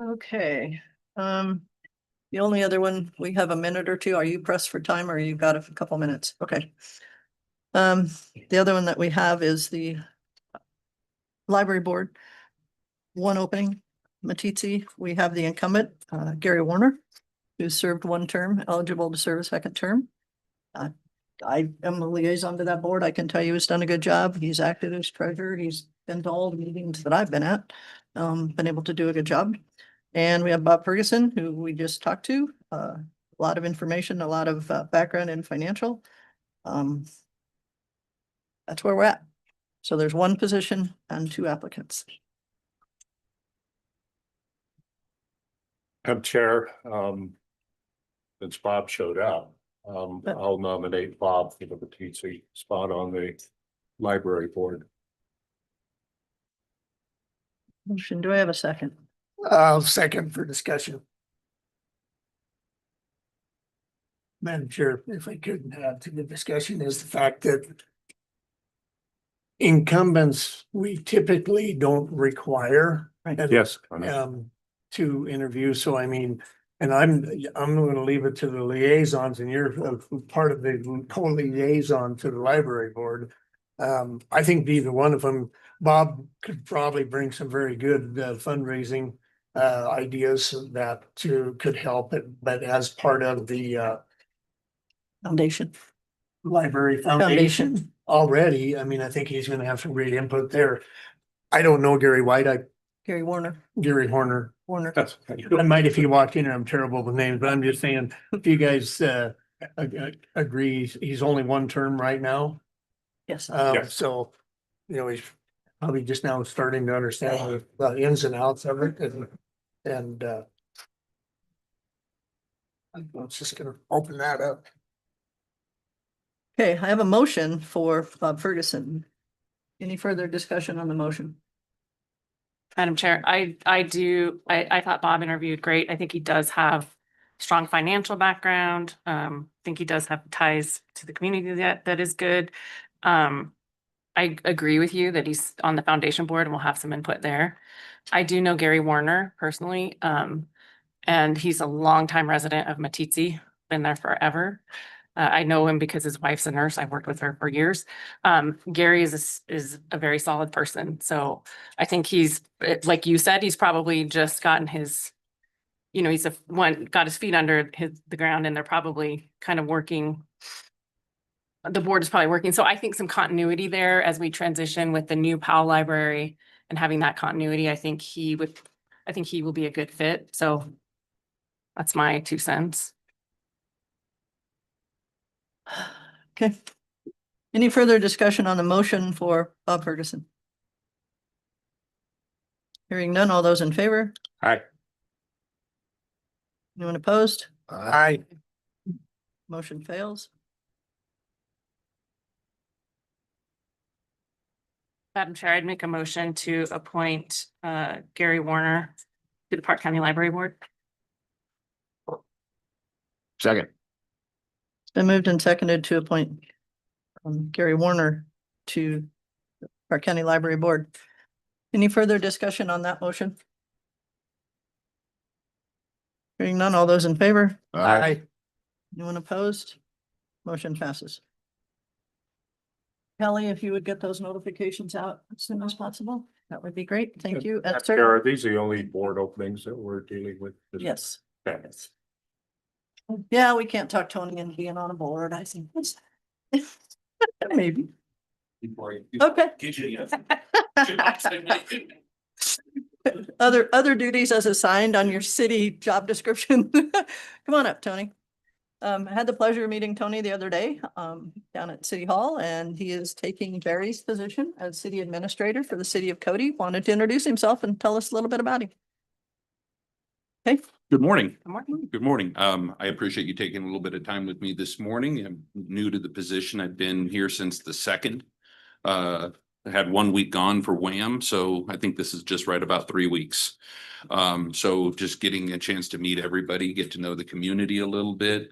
Okay, the only other one, we have a minute or two. Are you pressed for time or you got a couple minutes? Okay. The other one that we have is the library board. One opening, Matisse, we have the incumbent, Gary Warner, who served 1 term, eligible to serve a 2nd term. I am the liaison to that board. I can tell you he's done a good job. He's acted as treasurer. He's been to all the meetings that I've been at, been able to do a good job. And we have Bob Ferguson, who we just talked to, a lot of information, a lot of background in financial. That's where we're at. So there's 1 position and 2 applicants. Madam Chair, since Bob showed up, I'll nominate Bob for the Matisse spot on the library board. Motion, do I have a second? I'll second for discussion. Madam Chair, if I could add to the discussion is the fact that incumbents, we typically don't require Yes. to interview. So I mean, and I'm gonna leave it to the liaisons and you're part of the co-liaison to the library board. I think neither one of them, Bob could probably bring some very good fundraising ideas that could help it, but as part of the Foundation. library foundation already, I mean, I think he's gonna have some great input there. I don't know Gary White, Gary Warner. Gary Horner. Warner. I might if he walked in and I'm terrible with names, but I'm just saying, if you guys agree. He's only one term right now. Yes. Yes. So, he's probably just now starting to understand the ins and outs of it and I'm just gonna open that up. Okay, I have a motion for Bob Ferguson. Any further discussion on the motion? Madam Chair, I thought Bob interviewed great. I think he does have strong financial background. I think he does have ties to the community that is good. I agree with you that he's on the foundation board and we'll have some input there. I do know Gary Warner personally, and he's a longtime resident of Matitsi, been there forever. I know him because his wife's a nurse. I've worked with her for years. Gary is a very solid person. So I think like you said, he's probably just gotten his, he's got his feet under the ground and they're probably kind of working. The board is probably working. So I think some continuity there as we transition with the new Powell library and having that continuity, I think he will be a good fit. So that's my 2 cents. Okay. Any further discussion on the motion for Bob Ferguson? Hearing none, all those in favor? Aye. Anyone opposed? Aye. Motion fails. Madam Chair, I'd make a motion to appoint Gary Warner to the Park County Library Board. Second. It's been moved and seconded to appoint Gary Warner to the Park County Library Board. Any further discussion on that motion? Hearing none, all those in favor? Aye. Anyone opposed? Motion passes. Kelly, if you would get those notifications out as soon as possible, that would be great. Thank you. Madam Chair, are these the only board openings that we're dealing with? Yes. Okay. Yes. Yeah, we can't talk Tony into being on a board, I think. Maybe. Okay. Other duties as assigned on your city job description. Come on up, Tony. I had the pleasure of meeting Tony the other day, down at City Hall, and he is taking Barry's position as city administrator for the city of Cody. Wanted to introduce himself and tell us a little bit about him. Okay. Good morning. Good morning. Good morning. I appreciate you taking a little bit of time with me this morning. I'm new to the position. I've been here since the 2nd. I had 1 week gone for WHAM, so I think this is just right about 3 weeks. So just getting a chance to meet everybody, get to know the community a little bit,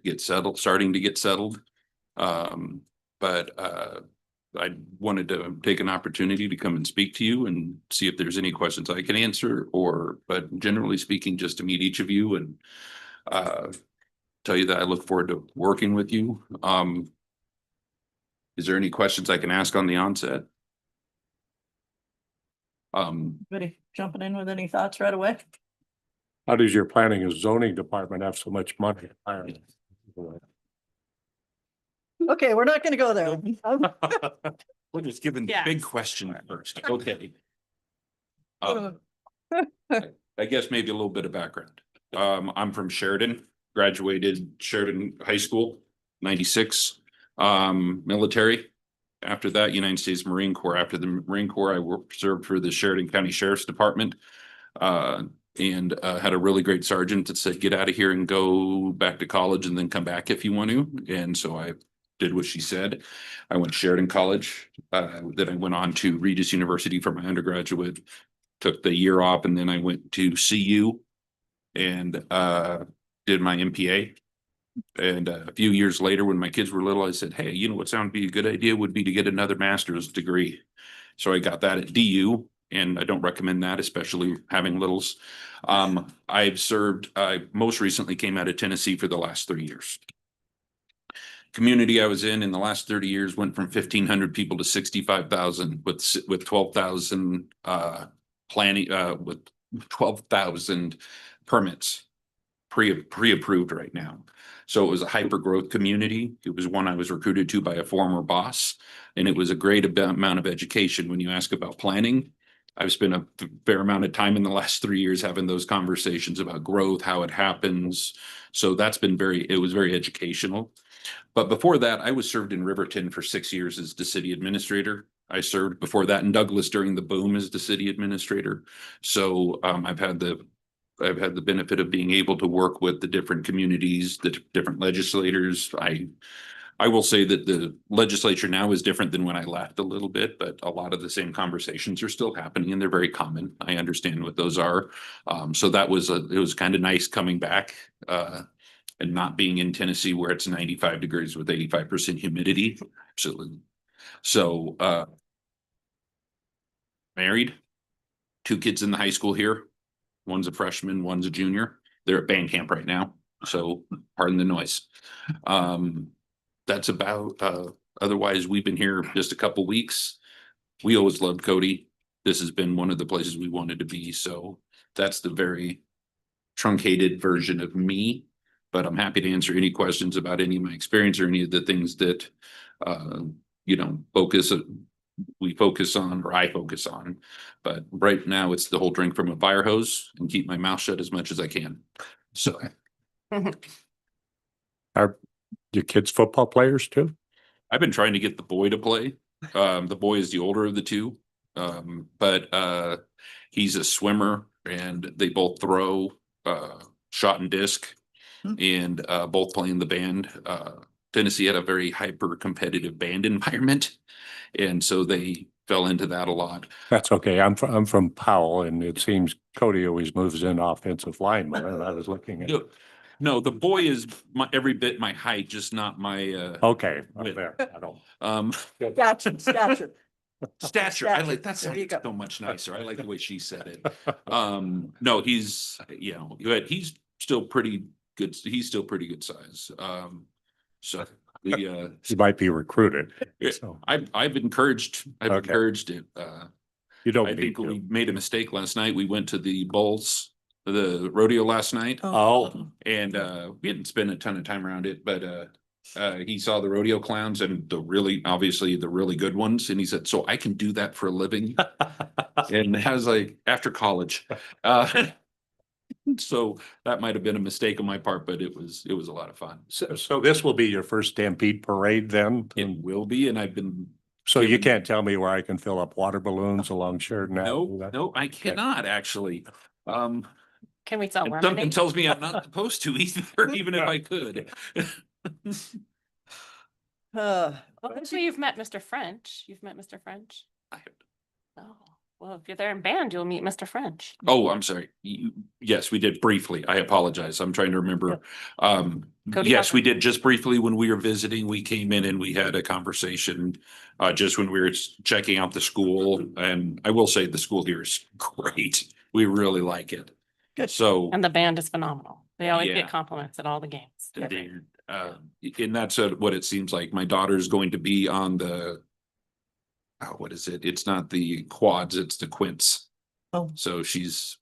starting to get settled. But I wanted to take an opportunity to come and speak to you and see if there's any questions I can answer, but generally speaking, just to meet each of you and tell you that I look forward to working with you. Is there any questions I can ask on the onset? Ready, jumping in with any thoughts right away? How does your planning and zoning department have so much money? Okay, we're not gonna go there. We're just giving the big question first. Okay. I guess maybe a little bit of background. I'm from Sheridan, graduated Sheridan High School, 96, military. After that, United States Marine Corps. After the Marine Corps, I served for the Sheridan County Sheriff's Department. And had a really great sergeant that said, get out of here and go back to college and then come back if you want to. And so I did what she said. I went to Sheridan College. Then I went on to Regis University for my undergraduate, took the year off, and then I went to CU and did my MPA. And a few years later, when my kids were little, I said, hey, you know what sounded be a good idea would be to get another master's degree. So I got that at DU, and I don't recommend that, especially having littles. I've served, I most recently came out of Tennessee for the last 3 years. Community I was in the last 30 years went from 1,500 people to 65,000 with 12,000 planning, with 12,000 permits pre-approved right now. So it was a hyper growth community. It was one I was recruited to by a former boss, and it was a great amount of education. When you ask about planning, I've spent a fair amount of time in the last 3 years having those conversations about growth, how it happens. So that's been it was very educational. But before that, I was served in Riverton for 6 years as the city administrator. I served before that in Douglas during the boom as the city administrator. So I've had the benefit of being able to work with the different communities, the different legislators. I will say that the legislature now is different than when I left a little bit, but a lot of the same conversations are still happening and they're very common. I understand what those are. So it was kind of nice coming back and not being in Tennessee where it's 95 degrees with 85% humidity. Absolutely. So married, 2 kids in the high school here. One's a freshman, one's a junior. They're at band camp right now. So pardon the noise. That's about, otherwise we've been here just a couple weeks. We always loved Cody. This has been one of the places we wanted to be. So that's the very truncated version of me, but I'm happy to answer any questions about any of my experience or any of the things that, we focus on, or I focus on. But right now it's the whole drink from a fire hose and keep my mouth shut as much as I can. So. Are your kids football players too? I've been trying to get the boy to play. The boy is the older of the two. But he's a swimmer and they both throw shot and disc and both play in the band. Tennessee had a very hyper competitive band environment. And so they fell into that a lot. That's okay. I'm from Powell, and it seems Cody always moves in offensive lineman. And I was looking at. No, the boy is every bit my height, just not my Okay, width. there. I don't. Gotcha. Stature. I like that There you sounds go. so much nicer. I like the way she said it. No, he's he's still pretty good. He's still pretty good size. So the He might be recruited. So I've encouraged it. you don't I need think to. we made a mistake last night. We went to the the rodeo last night. Oh. And we didn't spend a ton of time around it, but he saw the rodeo clowns and obviously the really good ones. And he said, so I can do that for a living. And I was like, after college. So that might have been a mistake on my part, but it was a lot of fun. So this will be your first Stampede parade then? It will be, and I've been. So you can't tell me where I can fill up water balloons along Sheridan Avenue? No, I cannot actually. Can we sell And something lemonade? tells me I'm not supposed to either, even if I could. Actually, you've met Mr. French. You've met Mr. French? I have. Oh, well, if you're there in band, you'll meet Mr. French. Oh, I'm sorry. Yes, we did briefly. I apologize. I'm trying to remember. Cody Yes, has we it. did just briefly when we were visiting. We came in and we had a conversation just when we were checking out the school. And I will say the school here is great. We really like it. Good. So. And the band is phenomenal. They always Yeah. get compliments at all the games. And that's what it seems like. My daughter's going to be on the, what is it? It's not the quads, it's the quints. Oh. So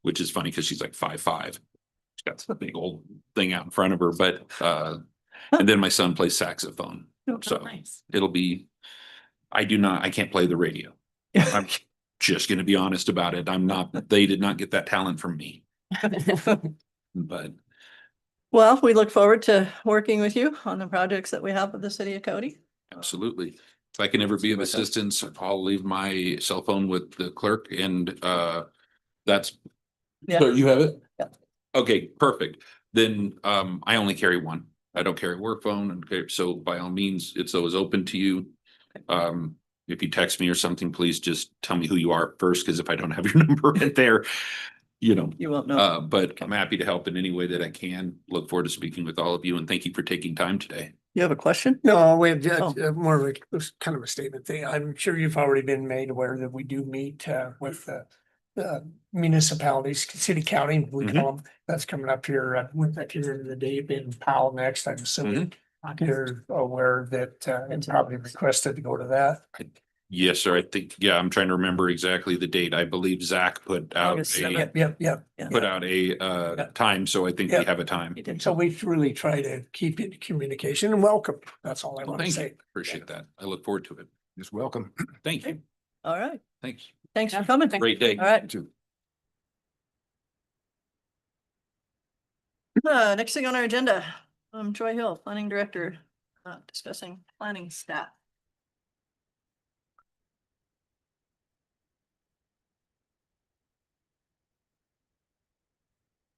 which is funny because she's like 5'5". She's got this big old thing out in front of her, but, and then my son plays saxophone. So Nice. it'll be, I can't play the radio. I'm just going to be honest about it. They did not get that talent from me, but. Well, we look forward to working with you on the projects that we have with the city of Cody. Absolutely. If I can ever be of assistance, I'll leave my cell phone with the clerk and that's. Yeah. So you have it? Yeah. Okay, perfect. Then I only carry one. I don't carry a work phone. Okay, so by all means, it's always open to you. If you text me or something, please just tell me who you are first, because if I don't have your number right there, you won't know. But I'm happy to help in any way that I can. Look forward to speaking with all of you and thank you for taking time today. You have a question? No, we have Oh. more of a kind of a statement thing. I'm sure you've already been made aware that we do meet with the municipalities, city, county, we call them. That's coming up here with that here in the day in Powell next. I'm assuming you're aware that and probably requested to go to that. Yes, sir. I think, I'm trying to remember exactly the date. I believe Zach put out August a 7th. Yep. time, so I think we have a time. So we really try to keep in communication and welcome. That's all I want to Thank say. you. Appreciate that. I look forward to it. Just welcome. Thank you. All right. Thanks. Thanks for coming. Great day. All right. To- Next thing on our agenda, Troy Hill, Planning Director, discussing planning staff.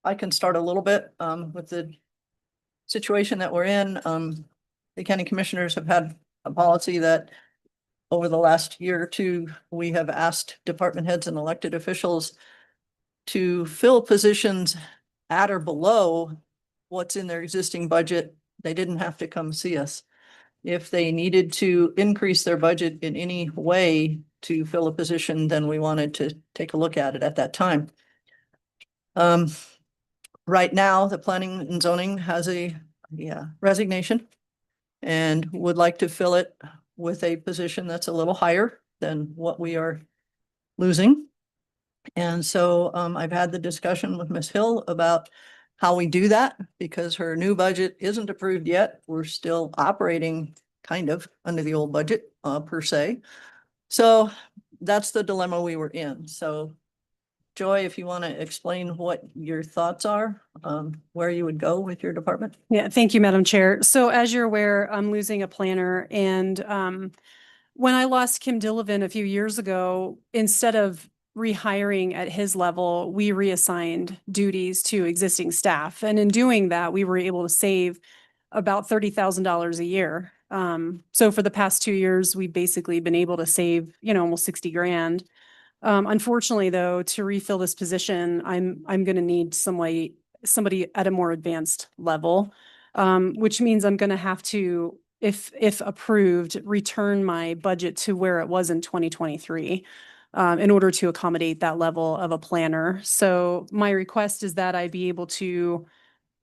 I can start a little bit with the situation that we're in. The county commissioners have had a policy that over the last year or two, we have asked department heads and elected officials to fill positions at or below what's in their existing budget. They didn't have to come see us. If they needed to increase their budget in any way to fill a position, then we wanted to take a look at it at that time. Right now, the planning and zoning has a resignation and would like to fill it with a position that's a little higher than what we are losing. And so I've had the discussion with Ms. Hill about how we do that because her new budget isn't approved yet. We're still operating kind of under the old budget per se. So that's the dilemma we were in. So Joy, if you want to explain what your thoughts are, where you would go with your department. Yeah, thank you, Madam Chair. So as you're aware, I'm losing a planner, and when I lost Kim Dillevin a few years ago, instead of rehiring at his level, we reassigned duties to existing staff. And in doing that, we were able to save about $30,000 a year. So for the past 2 years, we've basically been able to save, almost 60 grand. Unfortunately, though, to refill this position, I'm going to need somebody at a more advanced level, which means I'm going to have to, if approved, return my budget to where it was in 2023 in order to accommodate that level of a planner. So my request is that I be able to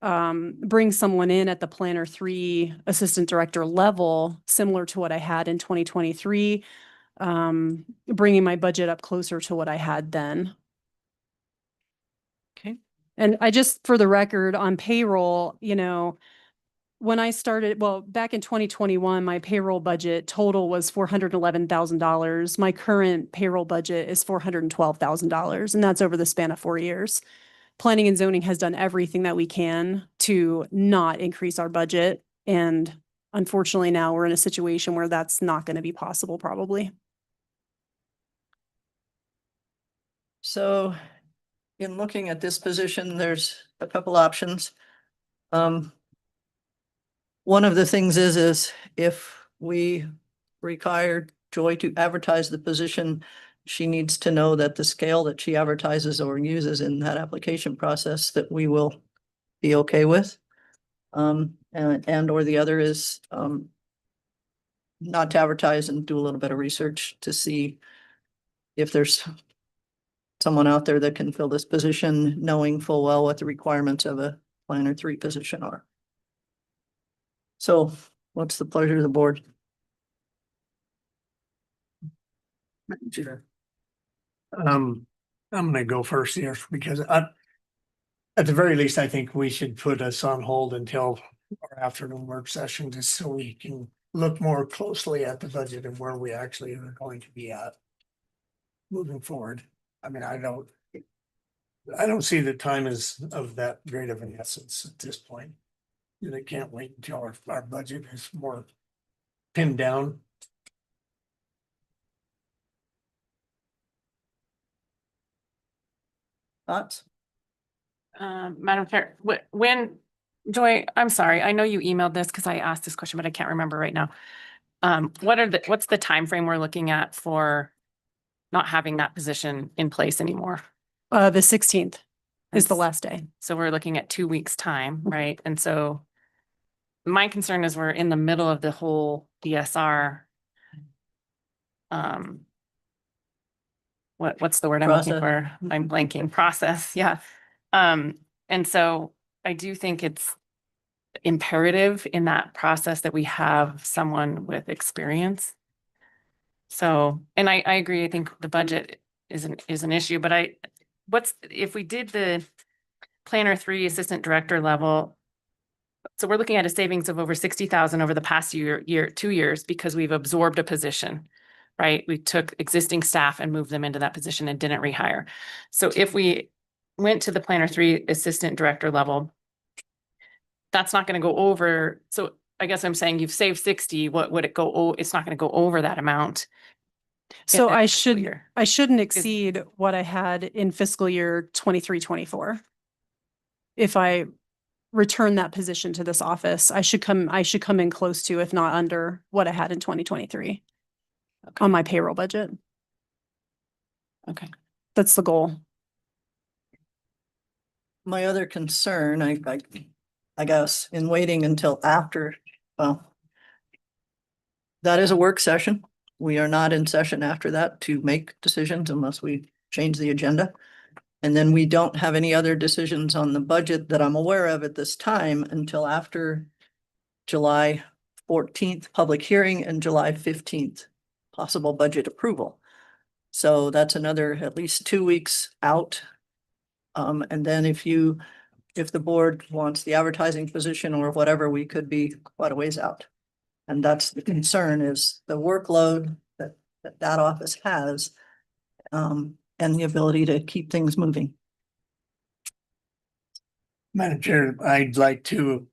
bring someone in at the Planner 3 Assistant Director level, similar to what I had in 2023. Bringing my budget up closer to what I had then. Okay. And I just, for the record, on payroll, when I started, back in 2021, my payroll budget total was $411,000. My current payroll budget is $412,000, and that's over the span of 4 years. Planning and zoning has done everything that we can to not increase our budget. And unfortunately, now we're in a situation where that's not going to be possible, probably. So in looking at this position, there's a couple options. One of the things is if we require Joy to advertise the position, she needs to know that the scale that she advertises or uses in that application process that we will be okay with. And or the other is not to advertise and do a little bit of research to see if there's someone out there that can fill this position, knowing full well what the requirements of a Planner 3 position are. So what's the pleasure of the board? I'm gonna go first here because at the very least, I think we should put us on hold until our afternoon work session, just so we can look more closely at the budget and where we actually are going to be at moving forward. I mean, I don't see the time as of that great of an essence at this point. And I can't wait until our budget is more pinned down. Thoughts? Madam Chair, when, Joy, I'm sorry, I know you emailed this because I asked this question, but I can't remember right now. What's the time frame we're looking at for not having that position in place anymore? The 16th is the last day. So we're looking at 2 weeks' time, right? And so my concern is we're in the middle of the whole DSR. What's the word I'm looking for? I'm blanking. Process, yeah. And so I do think it's imperative in that process that we have someone with experience. So, and I agree, I think the budget is an issue, but if we did the Planner 3 Assistant Director level, so we're looking at a savings of over 60,000 over the past 2 years because we've absorbed a position. right? We took existing staff and moved them into that position and didn't rehire. So if we went to the planner 3 assistant director level, that's not going to go over. So I guess I'm saying you've saved 60. What would it go? Oh, it's not going to go over that amount. So next I fiscal year. shouldn't exceed what I had in fiscal year 23-24. If I return that position to this office, I should come in close to, if not under, what I had in 2023 on my payroll budget. Okay. That's the goal. My other concern, I guess, in waiting until after, well, that is a work session. We are not in session after that to make decisions unless we change the agenda. And then we don't have any other decisions on the budget that I'm aware of at this time until after July 14th public hearing and July 15th possible budget approval. So that's another at least 2 weeks out. And then if the board wants the advertising position or whatever, we could be quite a ways out. And that's the concern, is the workload that office has, and the ability to keep things moving. Madam Chair, I'd like to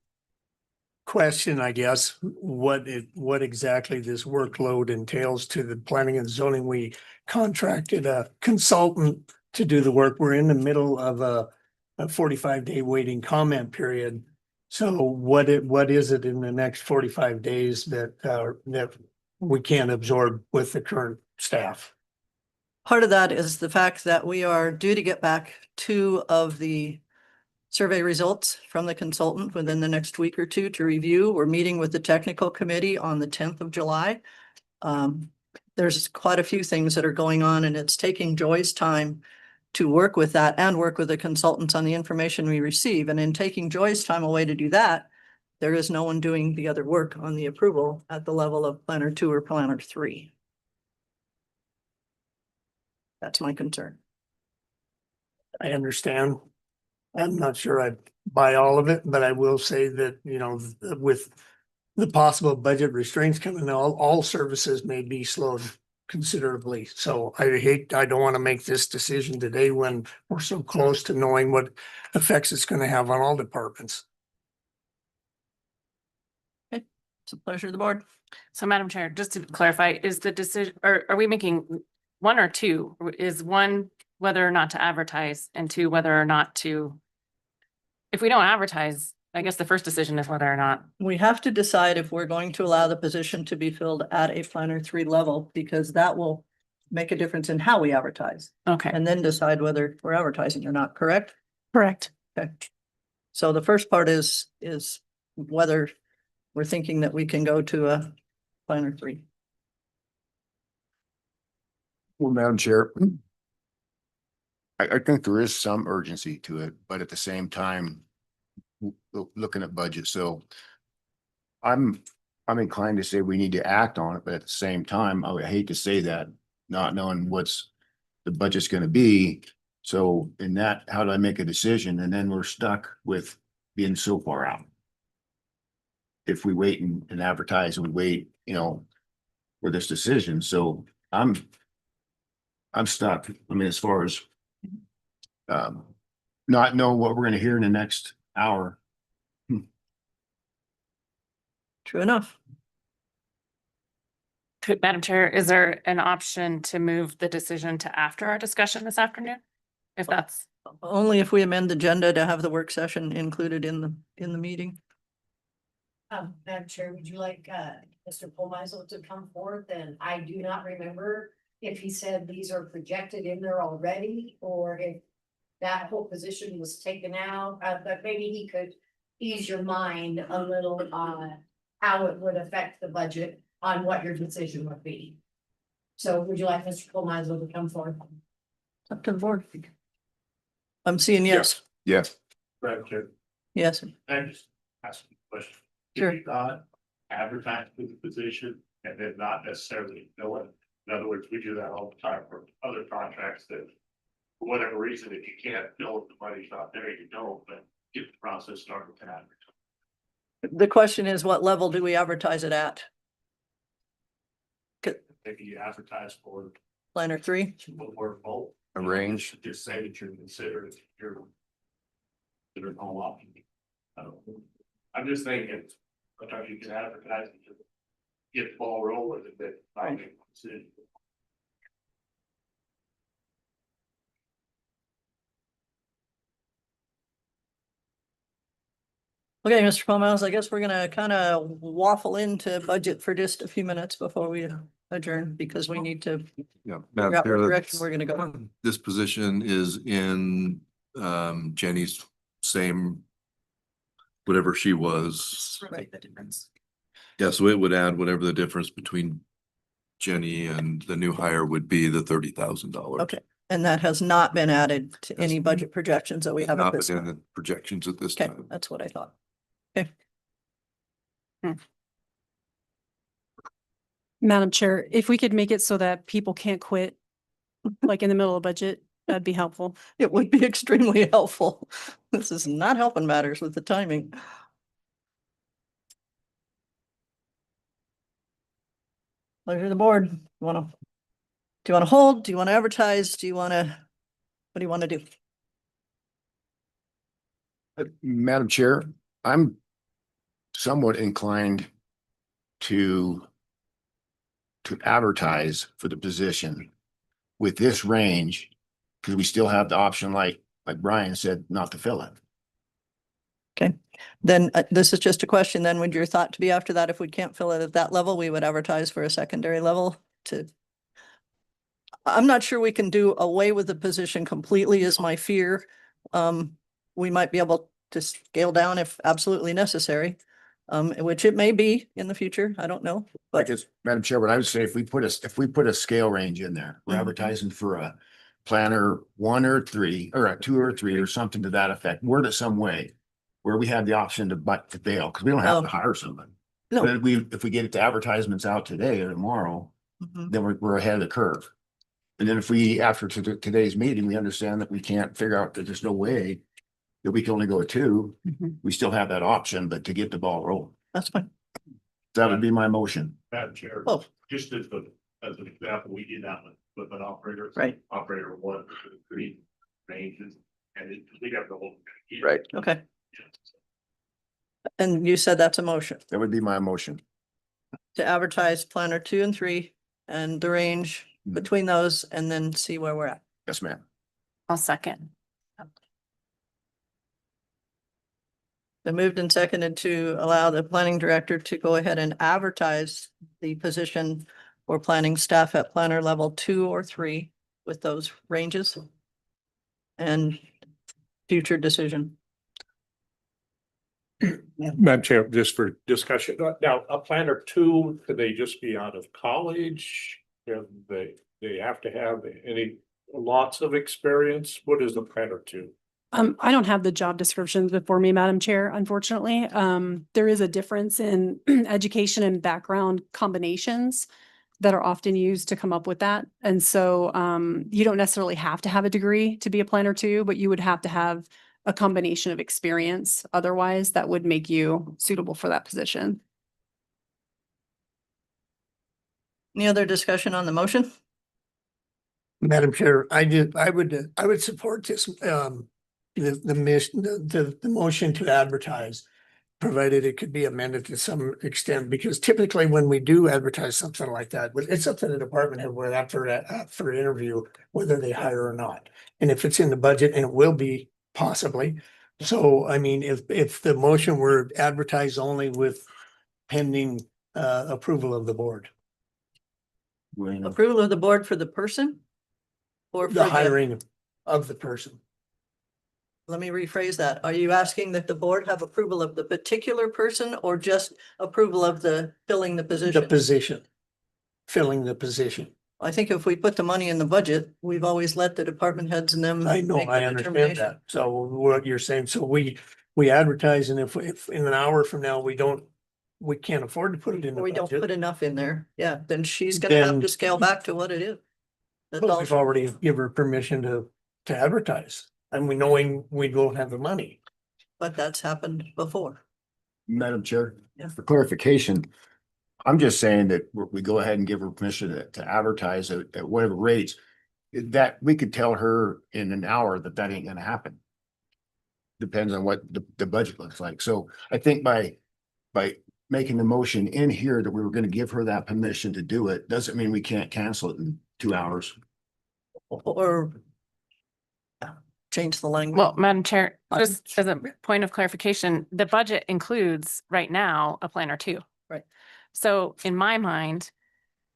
question, I guess, what exactly this workload entails to the planning and zoning. We contracted a consultant to do the work. We're in the middle of a 45-day waiting comment period. So what is it in the next 45 days that we can't absorb with the current staff? Part of that is the fact that we are due to get back 2 of the survey results from the consultant within the next week or 2 to review. We're meeting with the technical committee on the 10th of July. There's quite a few things that are going on, and it's taking Joy's time to work with that and work with the consultants on the information we receive. And in taking Joy's time away to do that, there is no one doing the other work on the approval at the level of planner 2 or planner 3. That's my concern. I understand. I'm not sure I buy all of it, but I will say that, with the possible budget restraints coming, all services may be slowed considerably. So I don't want to make this decision today when we're so close to knowing what effects it's going to have on all departments. It's a pleasure of the board. So Madam Chair, just to clarify, is the decision, or are we making 1 or 2? Is 1 whether or not to advertise, and 2 whether or not to, if we don't advertise, I guess the first decision is whether or not. We have to decide if we're going to allow the position to be filled at a planner 3 level, because that will make a difference in how we advertise, Okay. and then decide whether we're advertising or not, correct? Correct. Okay. So the first part is whether we're thinking that we can go to a planner 3. Well, Madam Chair, I think there is some urgency to it, but at the same time, looking at budget, so I'm inclined to say we need to act on it, but at the same time, I would hate to say that, not knowing what's the budget's going to be. So in that, how do I make a decision? And then we're stuck with being so far out. If we wait and advertise and we wait, for this decision. So I'm stuck. I mean, as far as not know what we're going to hear in the next hour. True enough. Madam Chair, is there an option to move the decision to after our discussion this afternoon? If that's. Only if we amend the agenda to have the work session included in the meeting. Madam Chair, would you like, Mr. Polmeisel to come forth? And I do not remember if he said these are projected in there already, or if that whole position was taken out, but maybe he could ease your mind a little on how it would affect the budget on what your decision would be. So would you like Mr. Polmeisel to come forward? Up to the board. I'm seeing yes. Yes. Madam Chair, Yes. I just ask a question. Sure. If you not advertise for the position and then not necessarily know it. In other words, we do that all the time for other contracts that, for whatever reason, if you can't fill it, the money's not there, you don't, but get the process started to advertise. The question is, what level do we advertise it at? maybe you advertise for planner 3. or both. A range. Just say that you're considered, considered home option. I'm just thinking, sometimes you can advertise, and just get the ball rolling a bit. Okay, Mr. Palmouse, I guess we're gonna kind of waffle into budget for just a few minutes before we adjourn, because we need to Yeah. figure out what direction we're gonna go. This position is in Jenny's same, whatever she was. Right. Yeah, so it would add whatever the difference between Jenny and the new hire would be, the $30,000. Okay, and that has not been added to any budget projections that we have at Not this in time. the projections at this Okay, time. that's what I thought. Madam Chair, if we could make it so that people can't quit, like in the middle of budget, that'd be helpful. It would be extremely helpful. This is not helping matters with the timing. Pleasure of the board. Do you wanna hold? Do you wanna advertise? What do you wanna do? Madam Chair, I'm somewhat inclined to advertise for the position with this range, because we still have the option, like Brian said, not to fill it. Okay, then this is just a question. Then would your thought to be after that, if we can't fill it at that level, we would advertise for a secondary level to? I'm not sure we can do away with the position completely is my fear. We might be able to scale down if absolutely necessary, which it may be in the future. I don't know. I But guess, Madam Chair, what I would say, if we put a scale range in there, we're Mhm. advertising for a planner 1 or 3, or a 2 or 3, or something to that effect, word it some way, where we have the option to bail, because we don't have to hire somebody. no. But if we get it to advertisements out today or tomorrow, Mhm. then we're ahead of the curve. And then if we, after today's meeting, we understand that we can't figure out that there's no way that we can only go with 2, Mhm. we still have that option, but to get the ball rolling. That's fine. That would be my motion. Madam Chair, Oh, just as an example, we did that with an operator. right. Operator 1, 3 ranges, and we got the whole. Right. Okay. And you said that's a motion That would be my motion. to advertise planner 2 and 3 and the range between those, and then see where we're at. Yes, ma'am. I'll second. Been moved and seconded to allow the planning director to go ahead and advertise the position for planning staff at planner level 2 or 3 with those ranges. And future decision. Madam Chair, just for discussion, now, a planner 2, could they just be out of college? They have to have lots of experience? What is the planner 2? I don't have the job descriptions before me, Madam Chair, unfortunately. There is a difference in education and background combinations that are often used to come up with that. And so you don't necessarily have to have a degree to be a planner 2, but you would have to have a combination of experience. Otherwise, that would make you suitable for that position. Any other discussion on the motion? Madam Chair, I would support this, the mission, the motion to advertise, provided it could be amended to some extent, because typically when we do advertise something like that, it's up to the department head whether after an interview, whether they hire or not. And if it's in the budget, and it will be possibly. So, I mean, if the motion were advertised only with pending approval of the board, Approval of the board for the person? Or for the hiring of the person. Let me rephrase that. Are you asking that the board have approval of the particular person or just approval of the filling the The position? position, filling the position. I think if we put the money in the budget, we've always let the department heads and them. I know, make the I understand determination. that. So what you're saying, so we advertise, and if in an hour from now, we can't afford to put it in the Or we don't put budget. enough in there, yeah, then she's gonna have Then- to scale back to what it is. That's Well, all. we've already given her permission to advertise, and we knowing we don't have the money. But that's happened before. Madam Chair, Yeah. for clarification, I'm just saying that we go ahead and give her permission to advertise at whatever rates. That we could tell her in an hour that ain't gonna happen. Depends on what the budget looks like. So I think by making the motion in here that we were gonna give her that permission to do it, doesn't mean we can't cancel it in 2 hours. Or yeah, change the language. Well, Madam Chair, just as a point of clarification, the budget includes right now a planner two. Right. So in my mind,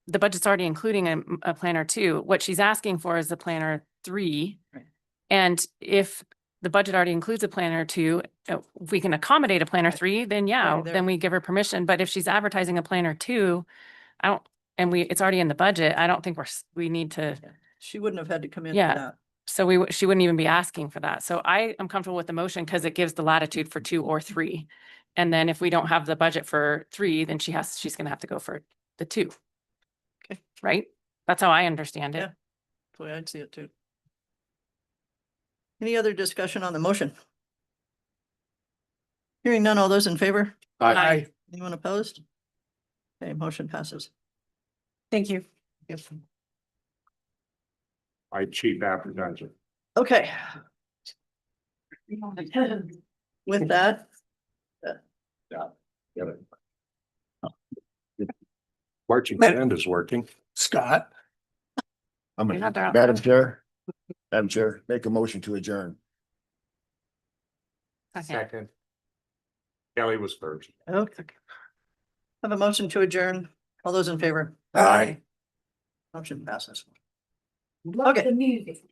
the budget's already including a planner two. What she's asking for is a planner three. Right. And if the budget already includes a planner two, if we can accommodate a planner three, then yeah, Right, there. then we give her permission. But if she's advertising a planner two, it's already in the budget, I don't think we need to. She wouldn't have had to come in for Yeah. that. So she wouldn't even be asking for that. So I am comfortable with the motion because it gives the latitude for two or three. And then if we don't have the budget for three, then she's gonna have to go for the two. Okay. Right? That's how I understand it. Yeah. That's the way I'd see it too. Any other discussion on the motion? Hearing none, all those in favor? Aye. Anyone opposed? Okay, motion passes. Thank you. Yes. I cheap advertiser. Okay. With that, Marching band is working. Scott, I'm You're not there. Madam Chair, make a motion to adjourn. Okay. Kelly was first. okay. Have a motion to adjourn. All those in favor? Aye. Motion passes. Love Okay. the music.